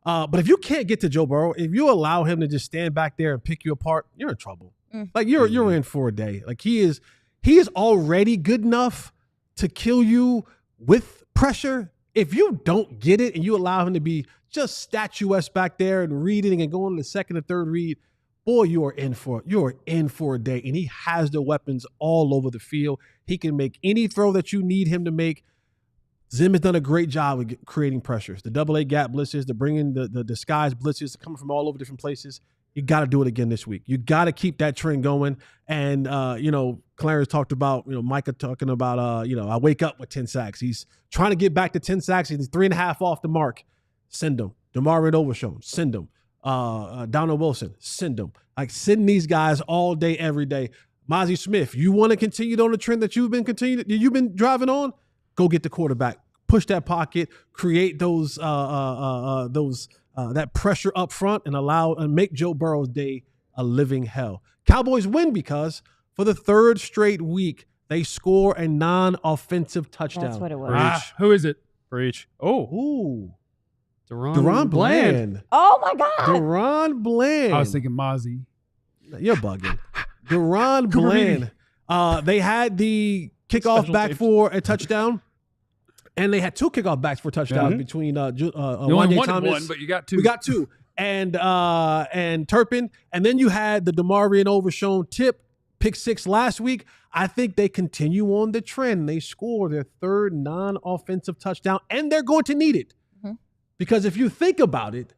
But if you can't get to Joe Burrow, if you allow him to just stand back there and pick you apart, you're in trouble. Like you're in for a day. Like he is already good enough to kill you with pressure. If you don't get it and you allow him to be just statuesque back there and reading and going to the second and third read, boy, you are in for a day. And he has the weapons all over the field. He can make any throw that you need him to make. Zim has done a great job of creating pressures. The AA gap blitzes, the bringing the disguised blitzes coming from all over different places. You got to do it again this week. You got to keep that trend going. And, Clarence talked about, Micah talking about, I wake up with 10 sacks. He's trying to get back to 10 sacks. He's 3.5 off the mark. Send him. DeMarvion Overshown. Send him. Donald Wilson. Send him. Like, send these guys all day, every day. Mozzie Smith, you want to continue on the trend that you've been driving on? Go get the quarterback. Push that pocket. Create those that pressure up front and make Joe Burrow's day a living hell. Cowboys win because for the third straight week, they score a non-offensive touchdown. That's what it was. Who is it? Breach. Ooh. Deron Bland. Oh, my God. Deron Bland. I was thinking Mozzie. You're bugging. Deron Bland. They had the kickoff Special back teams. for a touchdown. And they had 2 kickoff backs for touchdowns between You only Wanye wanted Thomas. one, but you got 2. We got 2. And Turpin. And then you had the DeMarvion Overshown pick 6 last week. I think they continue on the trend. They score their third non-offensive touchdown, and they're going to need it. Mm-hmm. Because if you think about it,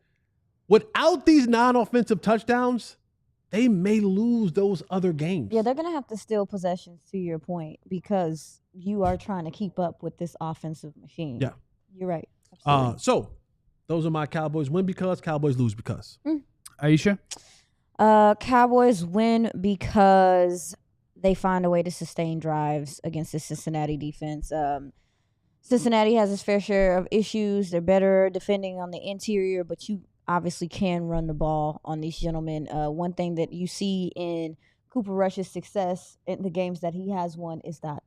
without these non-offensive touchdowns, they may lose those other games. Yeah, they're going to have to steal possessions, to your point, because you are trying to keep up with this offensive machine. Yeah. You're right. Absolutely. So those are my Cowboys win because, Cowboys lose because. Aisha? Cowboys win because they find a way to sustain drives against the Cincinnati defense. Cincinnati has its fair share of issues. They're better defending on the interior, but you obviously can run the ball on these gentlemen. One thing that you see in Cooper Rush's success in the games that he has won is that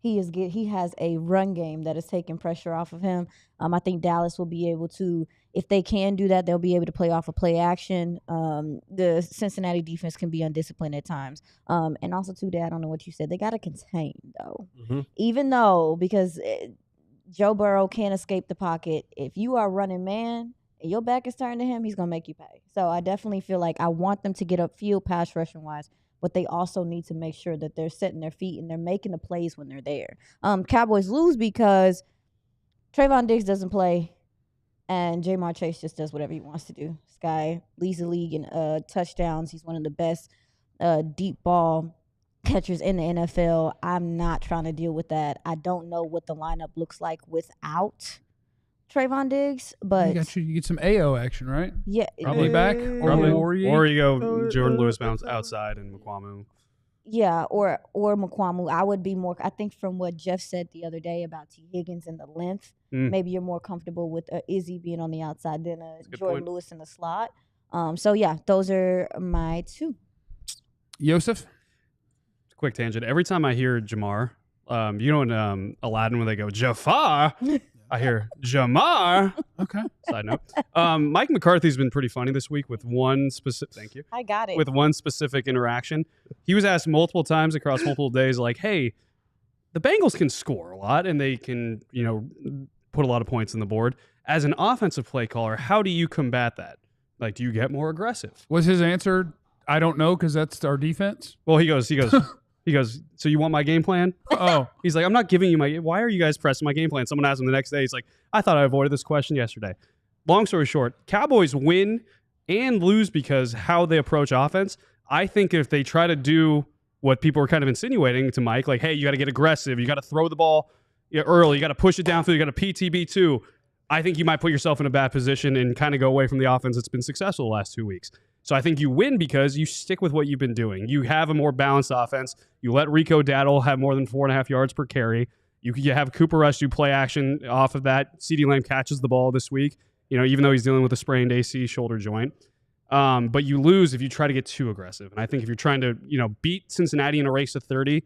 he has a run game that is taking pressure off of him. I think Dallas will be able to, if they can do that, they'll be able to play off of play action. The Cincinnati defense can be undisciplined at times. And also, too, Dad, I don't know what you said. They got to contain, though. Mm-hmm. Even though, because Joe Burrow can't escape the pocket. If you are running man and your back is turned to him, he's going to make you pay. So I definitely feel like I want them to get upfield pass rushing-wise, but they also need to make sure that they're setting their feet and they're making the plays when they're there. Cowboys lose because Trayvon Diggs doesn't play and Jamar Chase just does whatever he wants to do. This guy leads the league in touchdowns. He's one of the best deep ball catchers in the NFL. I'm not trying to deal with that. I don't know what the lineup looks like without Trayvon Diggs, but you get some AO action, right? Yeah, Probably back. Or you go Jordan Lewis bounce outside and McQuamu. Yeah, or McQuamu. I would be more. I think from what Jeff said the other day about T. Higgins and the length, maybe you're more comfortable with Izzy being on the outside than Jordan Lewis in the slot. So yeah, those are my 2. Yosef? Quick tangent. Every time I hear Jamar, in Aladdin when they go Jafar, I hear Jamar. Okay. Side note. Mike McCarthy's been pretty funny this week with one specific. Thank you. I got it. With one specific interaction, he was asked multiple times across multiple days, like, "Hey, the Bengals can score a lot and they can, put a lot of points on the board. As an offensive play caller, how do you combat that? Like, do you get more aggressive?" Was his answer, I don't know, because that's our defense? Well, he goes, so you want my game plan? Oh. He's like, I'm not giving you why are you guys pressing my game plan? Someone asked him the next day. He's like, I thought I avoided this question yesterday. Long story short, Cowboys win and lose because how they approach offense. I think if they try to do what people were kind of insinuating to Mike, like, hey, you got to get aggressive. You got to throw the ball early. You got to push it downfield. You got to PTB too. I think you might put yourself in a bad position and kind of go away from the offense that's been successful the last 2 weeks. So I think you win because you stick with what you've been doing. You have a more balanced offense. You let Rico Dowdle have more than 4.5 yards per carry. You have Cooper Rush do play action off of that. CeeDee Lamb catches the ball this week, even though he's dealing with a sprained AC shoulder joint. But you lose if you try to get too aggressive. And I think if you're trying to, beat Cincinnati in a race to 30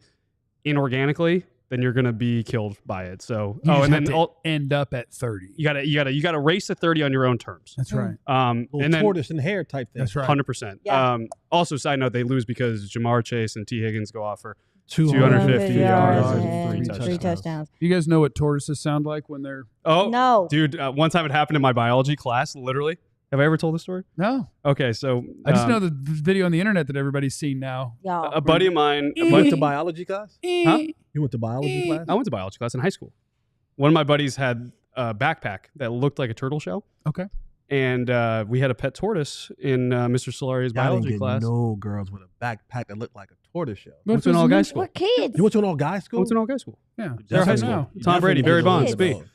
inorganically, then you're going to be killed by it. So, and then end up at 30. You got to race to 30 on your own terms. That's right. And then tortoise and hare type thing. That's right. 100%. Yeah. Also, side note, they lose because Jamar Chase and T. Higgins go off for 250 yards and and 3 touchdowns. You guys know what tortoises sound like when they're... Oh, No. Dude, one time it happened in my biology class, literally. Have I ever told this story? No. Okay, so I just know the video on the internet that everybody's seen now. Y'all. a buddy of mine. You went to biology class? Huh? You went to biology class? I went to biology class in high school. One of my buddies had a backpack that looked like a turtle shell. Okay. And we had a pet tortoise in Mr. Solari's I biology didn't get class. no girls with a backpack that looked like a tortoise shell. Went to an all-guys school. We're kids. You went to an all-guys school? Went to an all-guys school. Yeah. They're high Definitely. school. You Tom Brady, Barry definitely Bonds, didn't B. get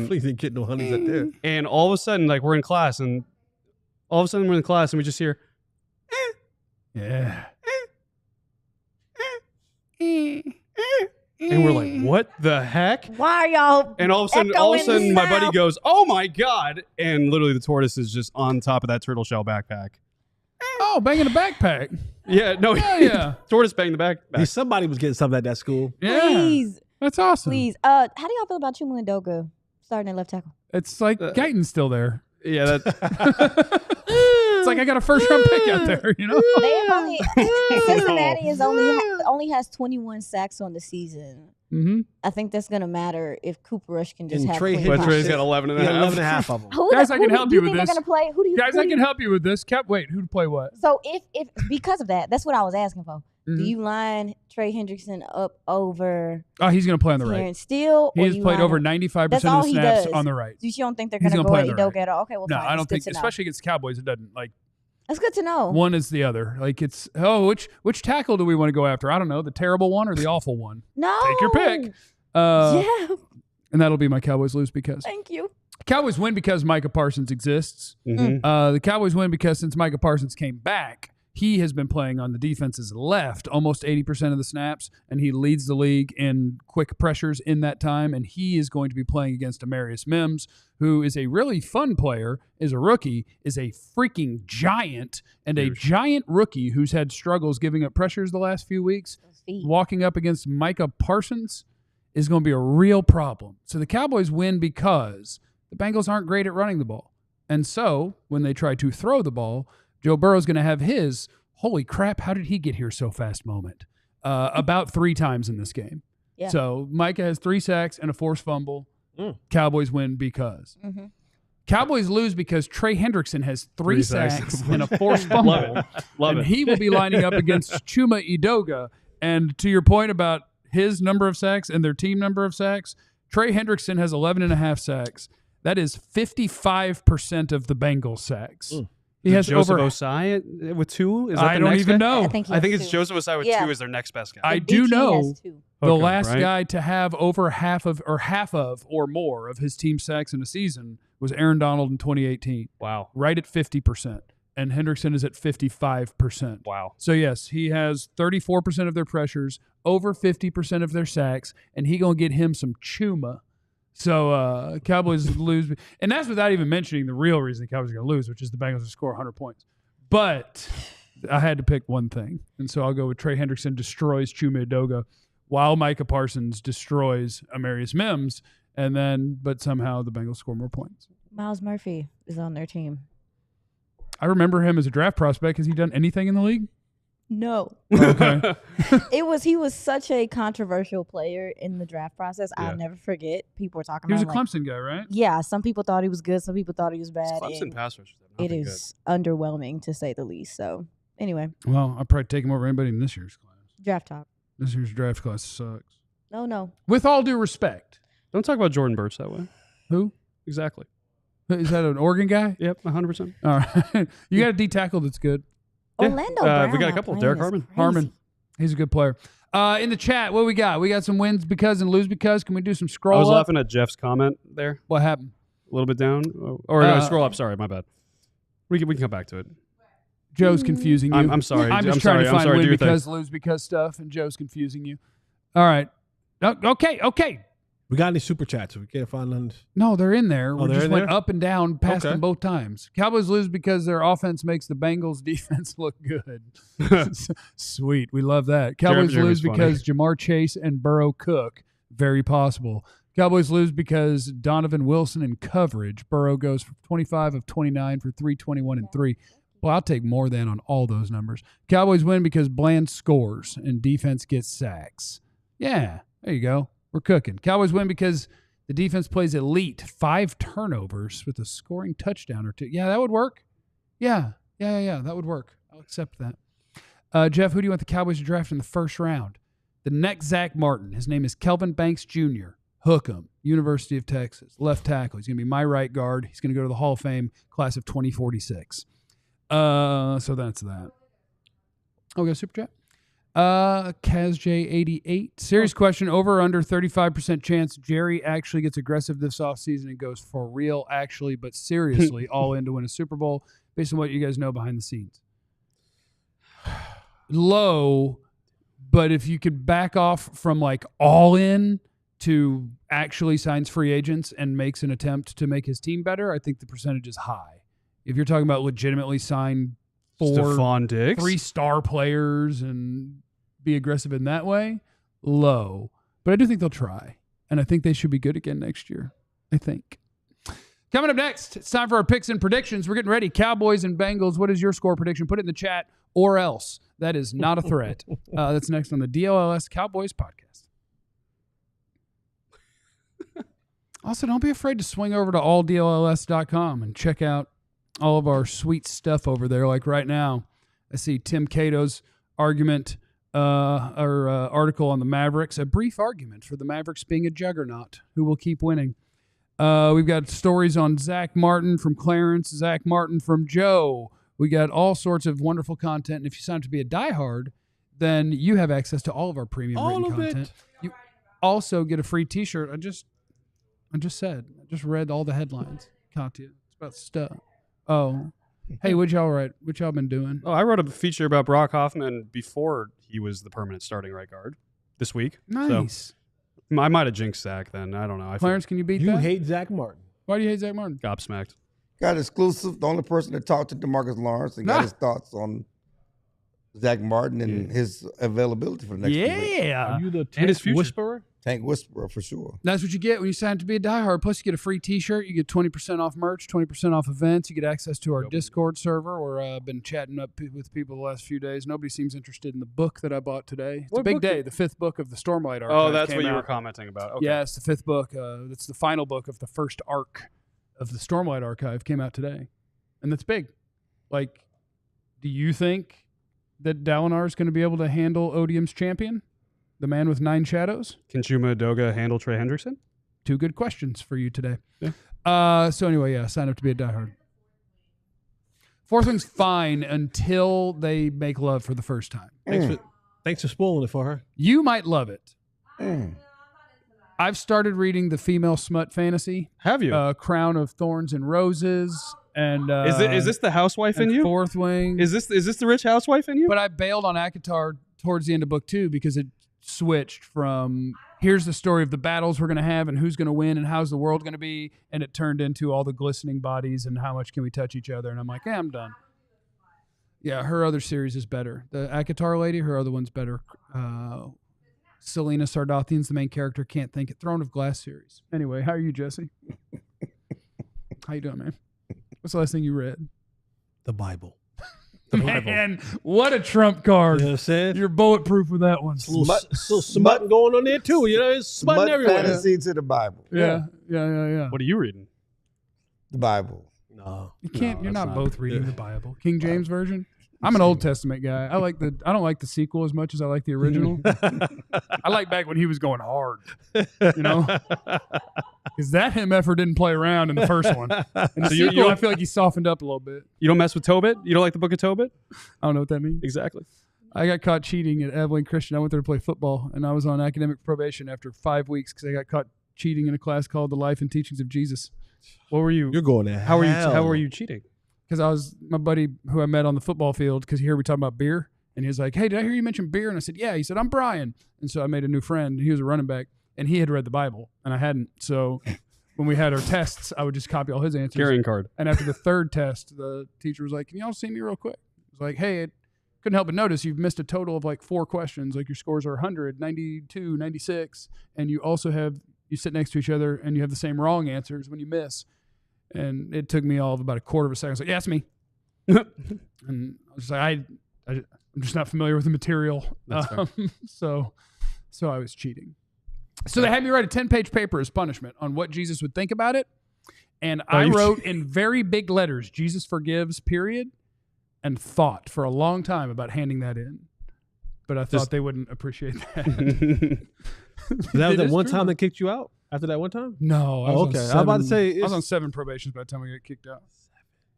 Please didn't get no honeys up there. And all of a sudden, like we're in class, and all of a sudden we're in class, and we just hear, Yeah. and we're like, what the heck? Why are y'all? And all of a sudden, echoing my buddy sound? goes, "Oh my god!" And literally, the tortoise is just on top of that turtle shell backpack. Oh, banging a backpack. Yeah, no, Yeah. tortoise banged the backpack. Somebody was getting something at that school. Yeah. Please, That's awesome. please. How do y'all feel about Chuma and Doga starting at left tackle? It's like Guyton's still there. Yeah, that. It's like I got a first round pick out there, you know? They have only Cincinnati is only has 21 sacks on the season. Mm-hmm. I think that's gonna matter if Cooper Rush can just And have. Trey clean But Hendrickson- Trey's pocket. got 11 and a He had half. 11 and a half of them. Guys, I can help do you you with think this. they're gonna play? Who do you? Guys, who I do can you- help you with this. Wait, who to play what? So if because of that, that's what I was asking for. Do Mhm. you line Trey Hendrickson up over Oh, he's going to play on the right. Terrence Steele? He or has you played line over him- 95% That's of all the he snaps does. on the right. You don't think they're He's gonna gonna go play at on the right. Doga at all? Okay, well, No, fine. I don't That's good think, to know. especially against Cowboys, it doesn't like That's good to know. one is the other. Like it's which tackle do we want to go after? I don't know, the terrible one or the awful one. No, Take your pick. Yeah, And that'll be my Cowboys lose because thank you. Cowboys win because Micah Parsons exists. Mhm. The Cowboys win because since Micah Parsons came back, he has been playing on the defense's left almost 80% of the snaps, and he leads the league in quick pressures in that time, and he is going to be playing against Demarcus Mims, who is a really fun player, is a rookie, is a freaking giant, and a giant rookie who's had struggles giving up pressures the last few weeks. Feet. Walking up against Micah Parsons is going to be a real problem. So the Cowboys win because the Bengals aren't great at running the ball. And so when they try to throw the ball, Joe Burrow's going to have his, holy crap, how did he get here so fast moment, about 3 times in this game. Yeah. So Micah has 3 sacks and a forced fumble. Cowboys win because. Mm-hmm. Cowboys lose because Trey Hendrickson has 3 3 sacks sacks. and a forced fumble. Love it. Love and it. he will be lining up against Chuma Edoga. And to your point about his number of sacks and their team number of sacks, Trey Hendrickson has 11 and a half sacks. That is 55% of the Bengals sacks. He has Joseph over. Osai with 2? Is that I the don't next even guy? know. I think he I think has it's 2. Joseph Osai with Yeah. 2 is their next best guy. I BT do know has 2. the Okay, last right? guy to have over half of or more of his team sacks in a season was Aaron Donald in 2018, Wow. right at 50%. And Hendrickson is at 55%. Wow. So, yes, he has 34% of their pressures, over 50% of their sacks, and he going to get him some Chuma. So, Cowboys lose. And that's without even mentioning the real reason the Cowboys are going to lose, which is the Bengals will score 100 points. But I had to pick one thing. And so I'll go with Trey Hendrickson destroys Chuma Edoga while Micah Parsons destroys Amarius Mims. And then, but somehow the Bengals score more points. Miles Murphy is on their team. I remember him as a draft prospect. Has he done anything in the league? No. Okay. He was such a controversial player in the draft process. Yeah. I'll never forget. People were talking He was a about him Clemson guy, right? yeah, some people thought he was good, some people thought he was bad. Clemson and pass rushers have not it been is underwhelming to say the least. So anyway, Well, I'll probably take him over anybody in this year's class. draft talk. This year's draft class sucks. No. With all due respect. good. Don't talk about Jordan Birch that way. Who? Exactly. Is that an Oregon guy? Yep, 100%. All right. You got a D tackle that's good. Yeah. Orlando We Brown got a not couple. playing Derek is Harmon. crazy. Harmon. He's a good player. In the chat, what we got? We got some wins because and lose because. Can we do some scroll I was up? laughing at Jeff's comment there. What happened? A little bit down. Or no, scroll up. Sorry, my bad. We can come back to it. Joe's confusing you. I'm sorry. I'm just I'm trying sorry. to I'm find sorry. win Do your thing. because, lose because stuff, and Joe's confusing you. All right. Okay. We got any super chats? We can't find none. No, they're in there. Oh, We they're just in went there? up and down past Okay. them both times. Cowboys lose because their offense makes the Bengals defense look good. Sweet. We love that. Cowboys Jeremy's lose because Jamar Chase and Burrow cook. Very possible. Cowboys lose because Donovan Wilson in coverage. Burrow goes for 25 of 29 for 321 and 3. Well, I'll take more than on all those numbers. Cowboys win because Bland scores and defense gets sacks. Yeah, there you go. We're cooking. Cowboys win because The defense plays elite, 5 turnovers with a scoring touchdown or 2. Yeah, that would work. Yeah, that would work. I'll accept that. Jeff, who do you want the Cowboys to draft in the first round? The next Zack Martin. His name is Kelvin Banks Jr. Hook 'em. University of Texas. Left tackle. He's going to be my right guard. He's going to go to the Hall of Fame class of 2046. So that's that. Okay, Super Chat. KazJ88. Serious question. Over or under 35% chance Jerry actually gets aggressive this offseason and goes for real, actually, but seriously, all in to win a Super Bowl based on what you guys know behind the scenes. Low, but if you could back off from like all in to actually signs free agents and makes an attempt to make his team better, I think the percentage is high. If you're talking about legitimately sign 4 3-star players and be aggressive in that way, low. But I do think they'll try. And I think they should be good again next year. I think. Coming up next, it's time for our picks and predictions. We're getting ready. Cowboys and Bengals. What is your score prediction? Put it in the chat or else. That is not a threat. That's next on the DLLS Cowboys podcast. Also, don't be afraid to swing over to alldlls.com and check out all of our sweet stuff over there. Like right now, I see Tim Cato's argument article on the Mavericks, a brief argument for the Mavericks being a juggernaut who will keep winning. We've got stories on Zack Martin from Clarence, Zack Martin from Joe. We got all sorts of wonderful content. And if you sign up to be a diehard, then you have access to all of our premium written content. You also get a free T-shirt. I just read all the headlines, Katya. It's about stuff. Oh, hey, what y'all write? What y'all been doing? Oh, I wrote a feature about Brock Hoffman before he was the permanent starting right guard this week. Nice. So I might have jinxed Zach then. I don't know. Clarence, can you beat that? You hate Zack Martin. Why do you hate Zack Martin? Gobsmacked. Got exclusive. The only person that talked to Demarcus Lawrence and got his thoughts on Zack Martin and his availability for the next few weeks. Are you the tank whisperer? Tank whisperer for sure. That's what you get when you sign up to be a diehard. Plus, you get a free T-shirt. You get 20% off merch, 20% off events. You get access to our Discord server where I've been chatting up with people the last few days. Nobody seems interested in the book that I bought today. It's a big day. The 5th book of the Stormlight Archive. Oh, that's what you were commenting about. Okay. Yeah, it's the 5th book. It's the final book of the first arc of the Stormlight Archive. Came out today. And that's big. Like, do you think that Dalinar is going to be able to handle Odium's champion? The man with 9 shadows? Can Chuma Doga handle Trey Hendrickson? 2 good questions for you today. Yeah. So anyway, yeah, sign up to be a diehard. Fourth Wing's fine until they make love for the first time. Thanks for spoiling it for her. You might love it. I've started reading the female smut fantasy. Have you? Crown of Thorns and Roses. And is this the housewife in you? Fourth Wing. Is this the rich housewife in you? But I bailed on ACOTAR towards the end of book 2 because it switched from here's the story of the battles we're going to have and who's going to win and how's the world going to be, and it turned into all the glistening bodies and how much can we touch each other, and I'm like, yeah, I'm done. Yeah, her other series is better. The ACOTAR lady, her other one's better. Selena Sardathian's the main character. Can't think it. Throne of Glass series. Anyway, how are you, Jesse? How you doing, man? What's the last thing you read? The Bible. Man, what a trump card. You know what I'm saying? You're bulletproof with that one. Still smutting going on there, too. You know, it's smutting everywhere. Fantasy to the Bible. Yeah. What are you reading? The Bible. No. You can't. You're not both reading the Bible. King James Version? I'm an Old Testament guy. I don't like the sequel as much as I like the original. I like back when he was going hard, you know, because that MFer didn't play around in the first one. In the sequel, I feel like he softened up a little bit. You don't mess with Tobit? You don't like the Book of Tobit? I don't know what that means. Exactly. I got caught cheating at Abilene Christian. I went there to play football, and I was on academic probation after 5 weeks because I got caught cheating in a class called The Life and Teachings of Jesus. What were you? You're going there. How were you cheating? Because my buddy who I met on the football field, because here we talking about beer, and he was like, hey, did I hear you mention beer? And I said, yeah. He said, I'm Brian. And so I made a new friend. He was a running back, and he had read the Bible, and I hadn't. So when we had our tests, I would just copy all his answers. Carrying card. And after the 3rd test, the teacher was like, can y'all see me real quick? I was like, hey, couldn't help but notice you've missed a total of like 4 questions. Like your scores are 100, 92, 96, and you also you sit next to each other, and you have the same wrong answers when you miss. And it took me all of about a quarter of a second. I was like, yeah, it's me. And I was just like, I'm just not familiar with the material. So I was cheating. So they had me write a 10-page paper as punishment on what Jesus would think about it. And I wrote in very big letters, Jesus forgives, period, and thought for a long time about handing that in. But I thought they wouldn't appreciate that. That was the one time they kicked you out? After that one time? No. I was about to say. I was on 7 probations by the time we got kicked out.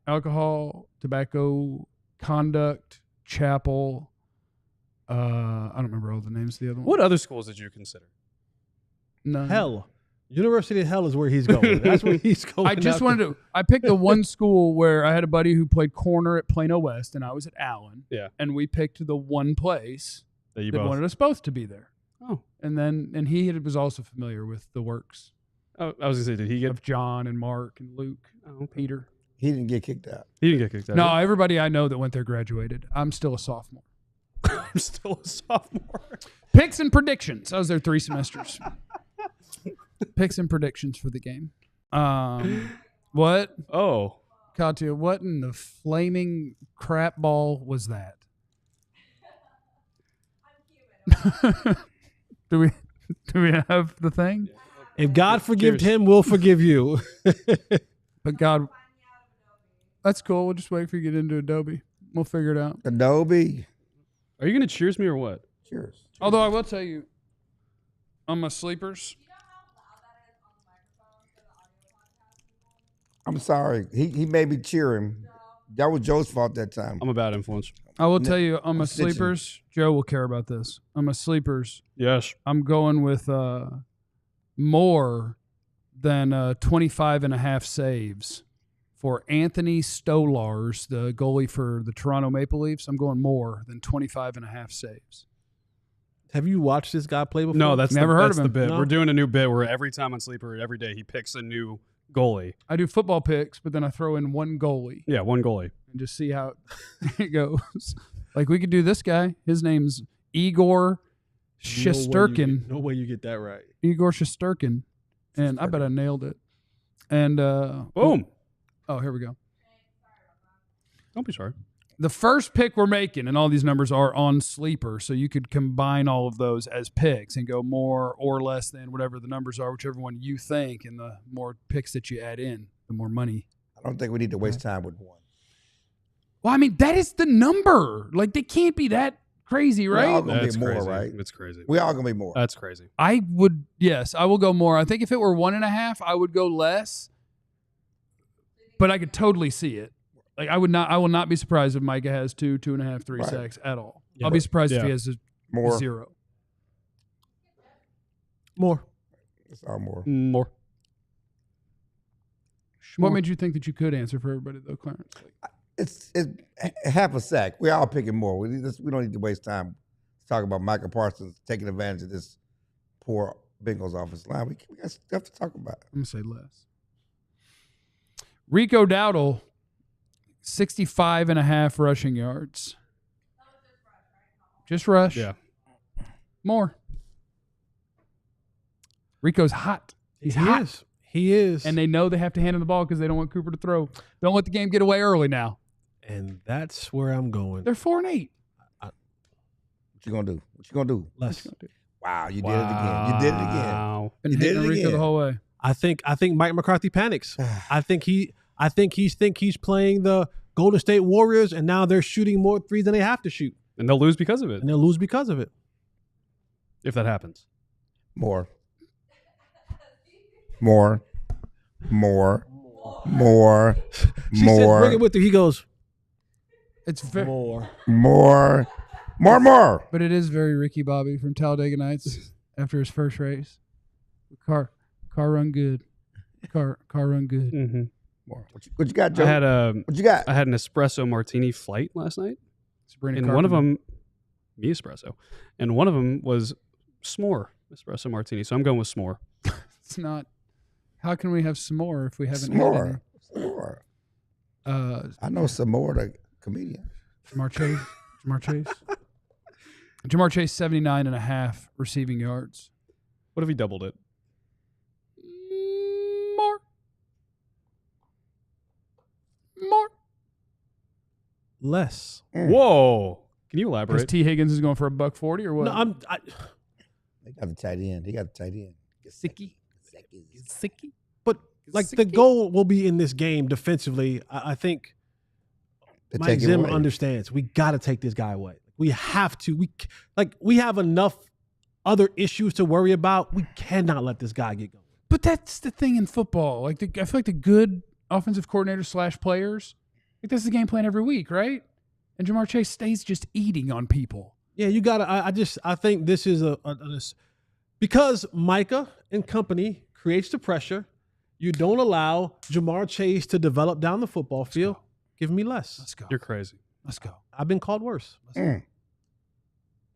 Alcohol, tobacco, conduct, chapel. I don't remember all the names of the other ones. What other schools did you consider? None. Hell. University of Hell is where he's going. That's where he's going. I picked the one school where I had a buddy who played corner at Plano West, and I was at Allen. Yeah. And we picked the one place that wanted us both to be there. Oh. And he was also familiar with the works. Oh, I was going to say, did he get... Of John and Mark and Luke, Peter. He didn't get kicked out. He didn't get kicked out. No, everybody I know that went there graduated. I'm still a sophomore. I'm still a sophomore. Picks and predictions. I was there 3 semesters. Picks and predictions for the game. What? Oh. Katya, what in the flaming crap ball was that? Do we have the thing? If God forgived him, we'll forgive you. But God, that's cool. We'll just wait for you to get into Adobe. We'll figure it out. Adobe. Are you going to cheers me or what? Cheers. Although I will tell you, on my sleepers. I'm sorry. He made me cheer him. That was Joe's fault that time. I'm a bad influence. I will tell you, on my sleepers, Joe will care about this. On my sleepers, yes, I'm going with more than 25.5 saves for Anthony Stolars, the goalie for the Toronto Maple Leafs. I'm going more than 25.5 saves. Have you watched this guy play before? No, that's never heard of him. The bit. No? We're doing a new bit where every time on Sleeper, every day he picks a new goalie. I do football picks, but then I throw in one goalie. Yeah, one goalie. And just see how it goes. Like, we could do this guy. His name's Igor Shesterkin. No way you get that right. Igor Shesterkin. And I bet I nailed it. And boom. Oh, here we go. Don't be sorry. The first pick we're making, and all these numbers are on Sleeper, so you could combine all of those as picks and go more or less than whatever the numbers are, whichever one you think, and the more picks that you add in, the more money. I don't think we need to waste time with one. Well, I mean, that is the number. Like, they can't be that crazy, right? We're all going to That's be more, crazy. right? It's crazy. We all going to be more. That's crazy. I would, yes, I will go more. I think if it were 1.5, I would go less, but I could totally see it. Like, I will not be surprised if Micah has 2, 2.5, 3 sacks at all. Yeah. I'll be surprised if Yeah. he has More. 0. More. It's all more. More. What made you think that you could answer for everybody, though, Clarence? It's half a sack. We're all picking more. We don't need to waste time talking about Michael Parsons taking advantage of this poor Bengals offensive line. We got stuff to talk about. I'm going to say less. Rico Dowdle, 65.5 rushing yards. Just rush. Yeah. More. Rico's hot. He's hot. He is. And they know they have to hand him the ball because they don't want Cooper to throw. Don't let the game get away early now. And that's where I'm going. They're 4-8. What you gonna do? What you gonna do? Less. Wow, you did it again. You did it again. Been You did hitting it Rico again. the whole way. I think Mike McCarthy panics. I think he's playing the Golden State Warriors, and now they're shooting more threes than they have to shoot, And they'll lose because of it. and they'll lose because of it. If that happens. More. She said, "Bring it with you." He goes, It's very, "More." More. but it is very Ricky Bobby from Talladega Nights after his first race. Car run good. Car run good. Mm-hmm. More. What you got, Joe? What you got? I had an espresso martini flight last night. Sabrina And Carpenter. one of them, me espresso, and one of them was s'more espresso martini. So I'm going with s'more. It's not. How can we have some more if we haven't had S'more. any? S'more. I know some more, the comedian. Jamar Chase. Jamar Chase, 79.5 receiving yards. What if he doubled it? More. Less. Whoa. Can you Because elaborate? T. Higgins is going for $140 or what? No, They got the tight end. Gesicki. But like the goal will be in this game defensively. I think Mike Zimmer understands. We got to take this guy away. We have to. We have enough other issues to worry about. We cannot let this guy get going. But that's the thing in football. I feel like the good offensive coordinators / players, that's the game plan every week, right? And Ja'Marr Chase stays just eating on people. Yeah, you got to. I think this is because Micah and company creates the pressure. You don't allow Ja'Marr Chase to develop down the football field. Give me less. Let's go. You're crazy. Let's go. I've been called worse. Come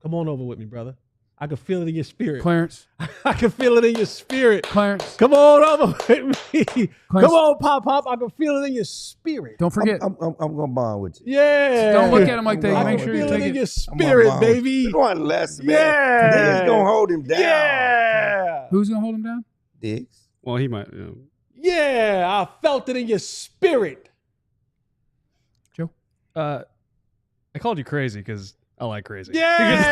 on over with me, brother. I can feel it in your spirit. Clarence. I can feel it in your spirit. Clarence. Come on over with me. Clarence. Come on, Pop. I can feel it in your spirit. Don't forget. I'm going to bond with you. Yeah. Don't look at him like that. I Make can sure you feel take it in it. your spirit, baby. You're going less, man. Yeah. Diggs going to hold him down. Yeah. Who's going to hold him down? Diggs. Well, he might. Yeah. I felt it in your spirit. Joe? I called you crazy because I like crazy. Yeah.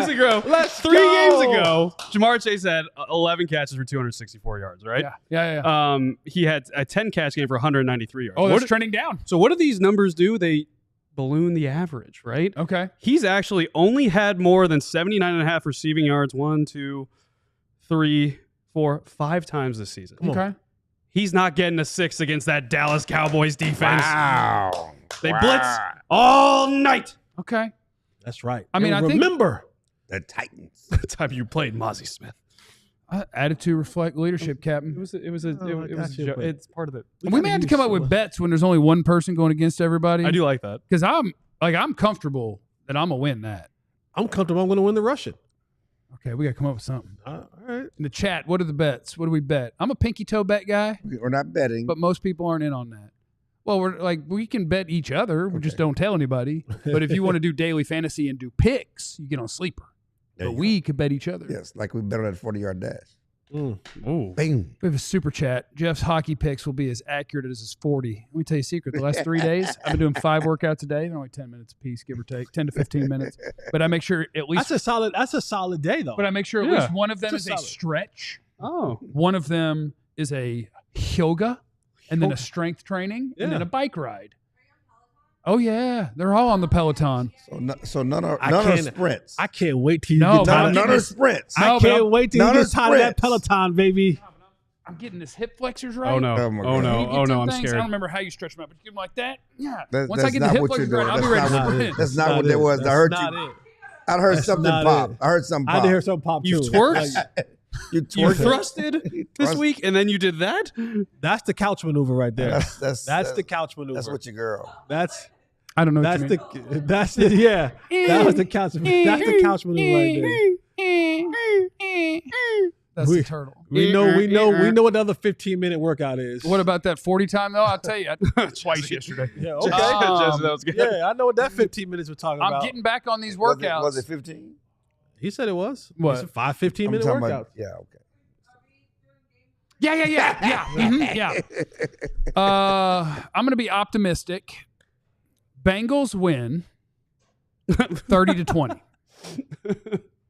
Because 3 games ago, Ja'Marr Chase had 11 catches for 264 yards, right? Yeah. He had a 10 catch game for 193 yards. Oh, that's trending down. So what do these numbers do? They balloon the average, right? Okay. He's actually only had more than 79.5 receiving yards 1, 2, 3, 4, 5 times this season. Okay. He's not getting a 6 against that Dallas Cowboys defense. Wow. They blitz all night. Okay. That's right. I mean, I think the Titans. The time you played Mozzie Smith. Attitude reflect leadership, Captain. It's part of it. We may have to come up with bets when there's only one person going against everybody. I do like that. Because I'm comfortable that I'm going to win that. I'm comfortable I'm going to win the Russian. Okay, we got to come up with something. All right. In the chat, what are the bets? What do we bet? I'm a pinky toe bet guy. We're not betting. But most people aren't in on that. Well, we can bet each other. We just don't tell anybody. But if you want to do daily fantasy and do picks, you get on Sleeper. But we could bet each other. Yes, like we bet on that 40-yard dash. Ooh. Boom. We have a super chat. Jeff's hockey picks will be as accurate as his 40. Let me tell you a secret. The last 3 days, I've been doing 5 workouts a day. They're only 10 minutes a piece, give or take, 10 to 15 minutes. But I make sure at least That's a solid day though. But I make sure at least one of them is a stretch. Oh. One of them is a yoga, and then a strength training, and then a bike ride. Oh yeah, they're all on the Peloton. So none are sprints. I can't wait till you No, get tired. None are sprints. I can't wait till you get tired of that sprints. Peloton, baby. I'm getting this hip flexors right. Oh no. Oh, my Oh God. no. You get Oh them no, I'm things, I scared. don't remember how you stretch them out, but you do them like that. Yeah. Once Once I get the hip flexors right, I'll be ready to sprint. That's not what that was. I heard you. I heard something pop. I heard something I pop. did hear something pop too. You twerked? You You twerked. thrusted this week, and then you did that? That's the couch maneuver right there. That's the couch maneuver. That's what your girl. That's I don't know. that's what you mean. That was the couch. That's the couch maneuver right there. That's the turtle. We know what the other 15-minute workout is. What about that 40 time though? I'll tell you, twice yesterday. Yeah, okay. Jesse, that was good. Yeah, I know what that 15 minutes we're talking about. I'm getting back on these workouts. Was it 15? He said it was. What? It's 5 15-minute I'm talking workouts. about- yeah, okay. Yeah. I'm going to be optimistic. Bengals win 30-20.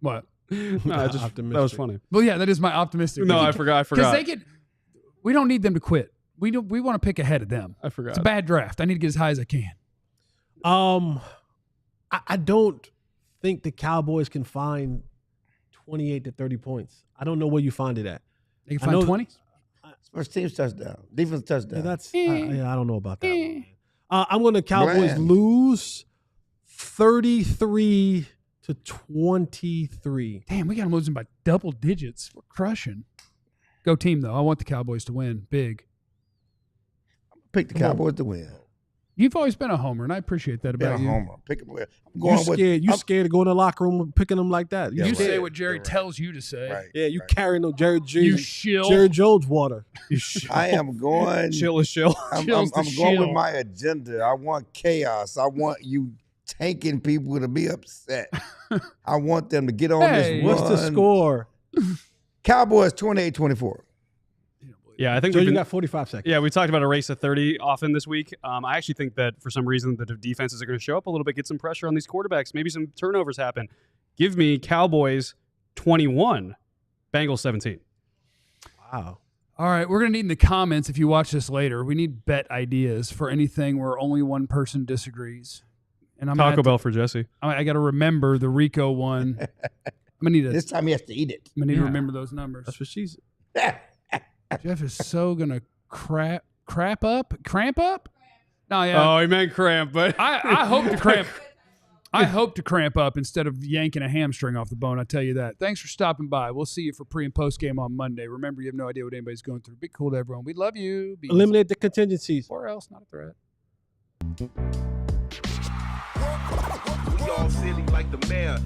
What? No, that was funny. Well, yeah, that is my optimistic. No, I forgot. Because we don't need them to quit. We want to pick ahead of them. I forgot. It's a bad draft. I need to get as high as I can. I don't think the Cowboys can find 28 to 30 points. I don't know where you find it at. They can find 20? First team's touchdown. Defense touchdown. Yeah, that's I don't know about that one. Man. I'm going to Cowboys Bland. lose 33 to 23. Damn, we got them losing by double digits. We're crushing. Go team, though. I want the Cowboys to win big. Pick the Cowboys to win. You've always been a homer, and I appreciate that Be a about you. homer. Pick them. You scared to go in the locker room and picking them like that. Yeah, You right. say what Jerry tells you to say. Right. Yeah, you right. carrying no Jerry You shill. Jerry Jones water. I am going. Chill is chill. I'm Chill's the going with shill. my agenda. I want chaos. I want you tanking people to be upset. I want them to get on this What's run. the score? Cowboys 28-24. Yeah, I think So we've you been- got 45 seconds. Yeah, we talked about a race of 30 often this week. I actually think that for some reason the defenses are going to show up a little bit, get some pressure on these quarterbacks. Maybe some turnovers happen. Give me Cowboys 21. Bengals 17. Wow. All right, we're going to need in the comments, if you watch this later, we need bet ideas for anything where only one person disagrees. And I'm Taco Bell for Jesse. I got to remember the Rico one. I'm gonna need This time he has to eat it. I'm gonna need to remember those numbers. That's what she's. Jeff is so gonna cramp up. No, yeah. Oh, he meant cramp, but I hope to cramp. I hope to cramp up instead of yanking a hamstring off the bone. I tell you that. Thanks for stopping by. We'll see you for pre and post game on Monday. Remember, you have no idea what anybody's going through. Be cool to everyone. We love you. Be Eliminate the contingencies. or else not a threat. We all silly like the mayor.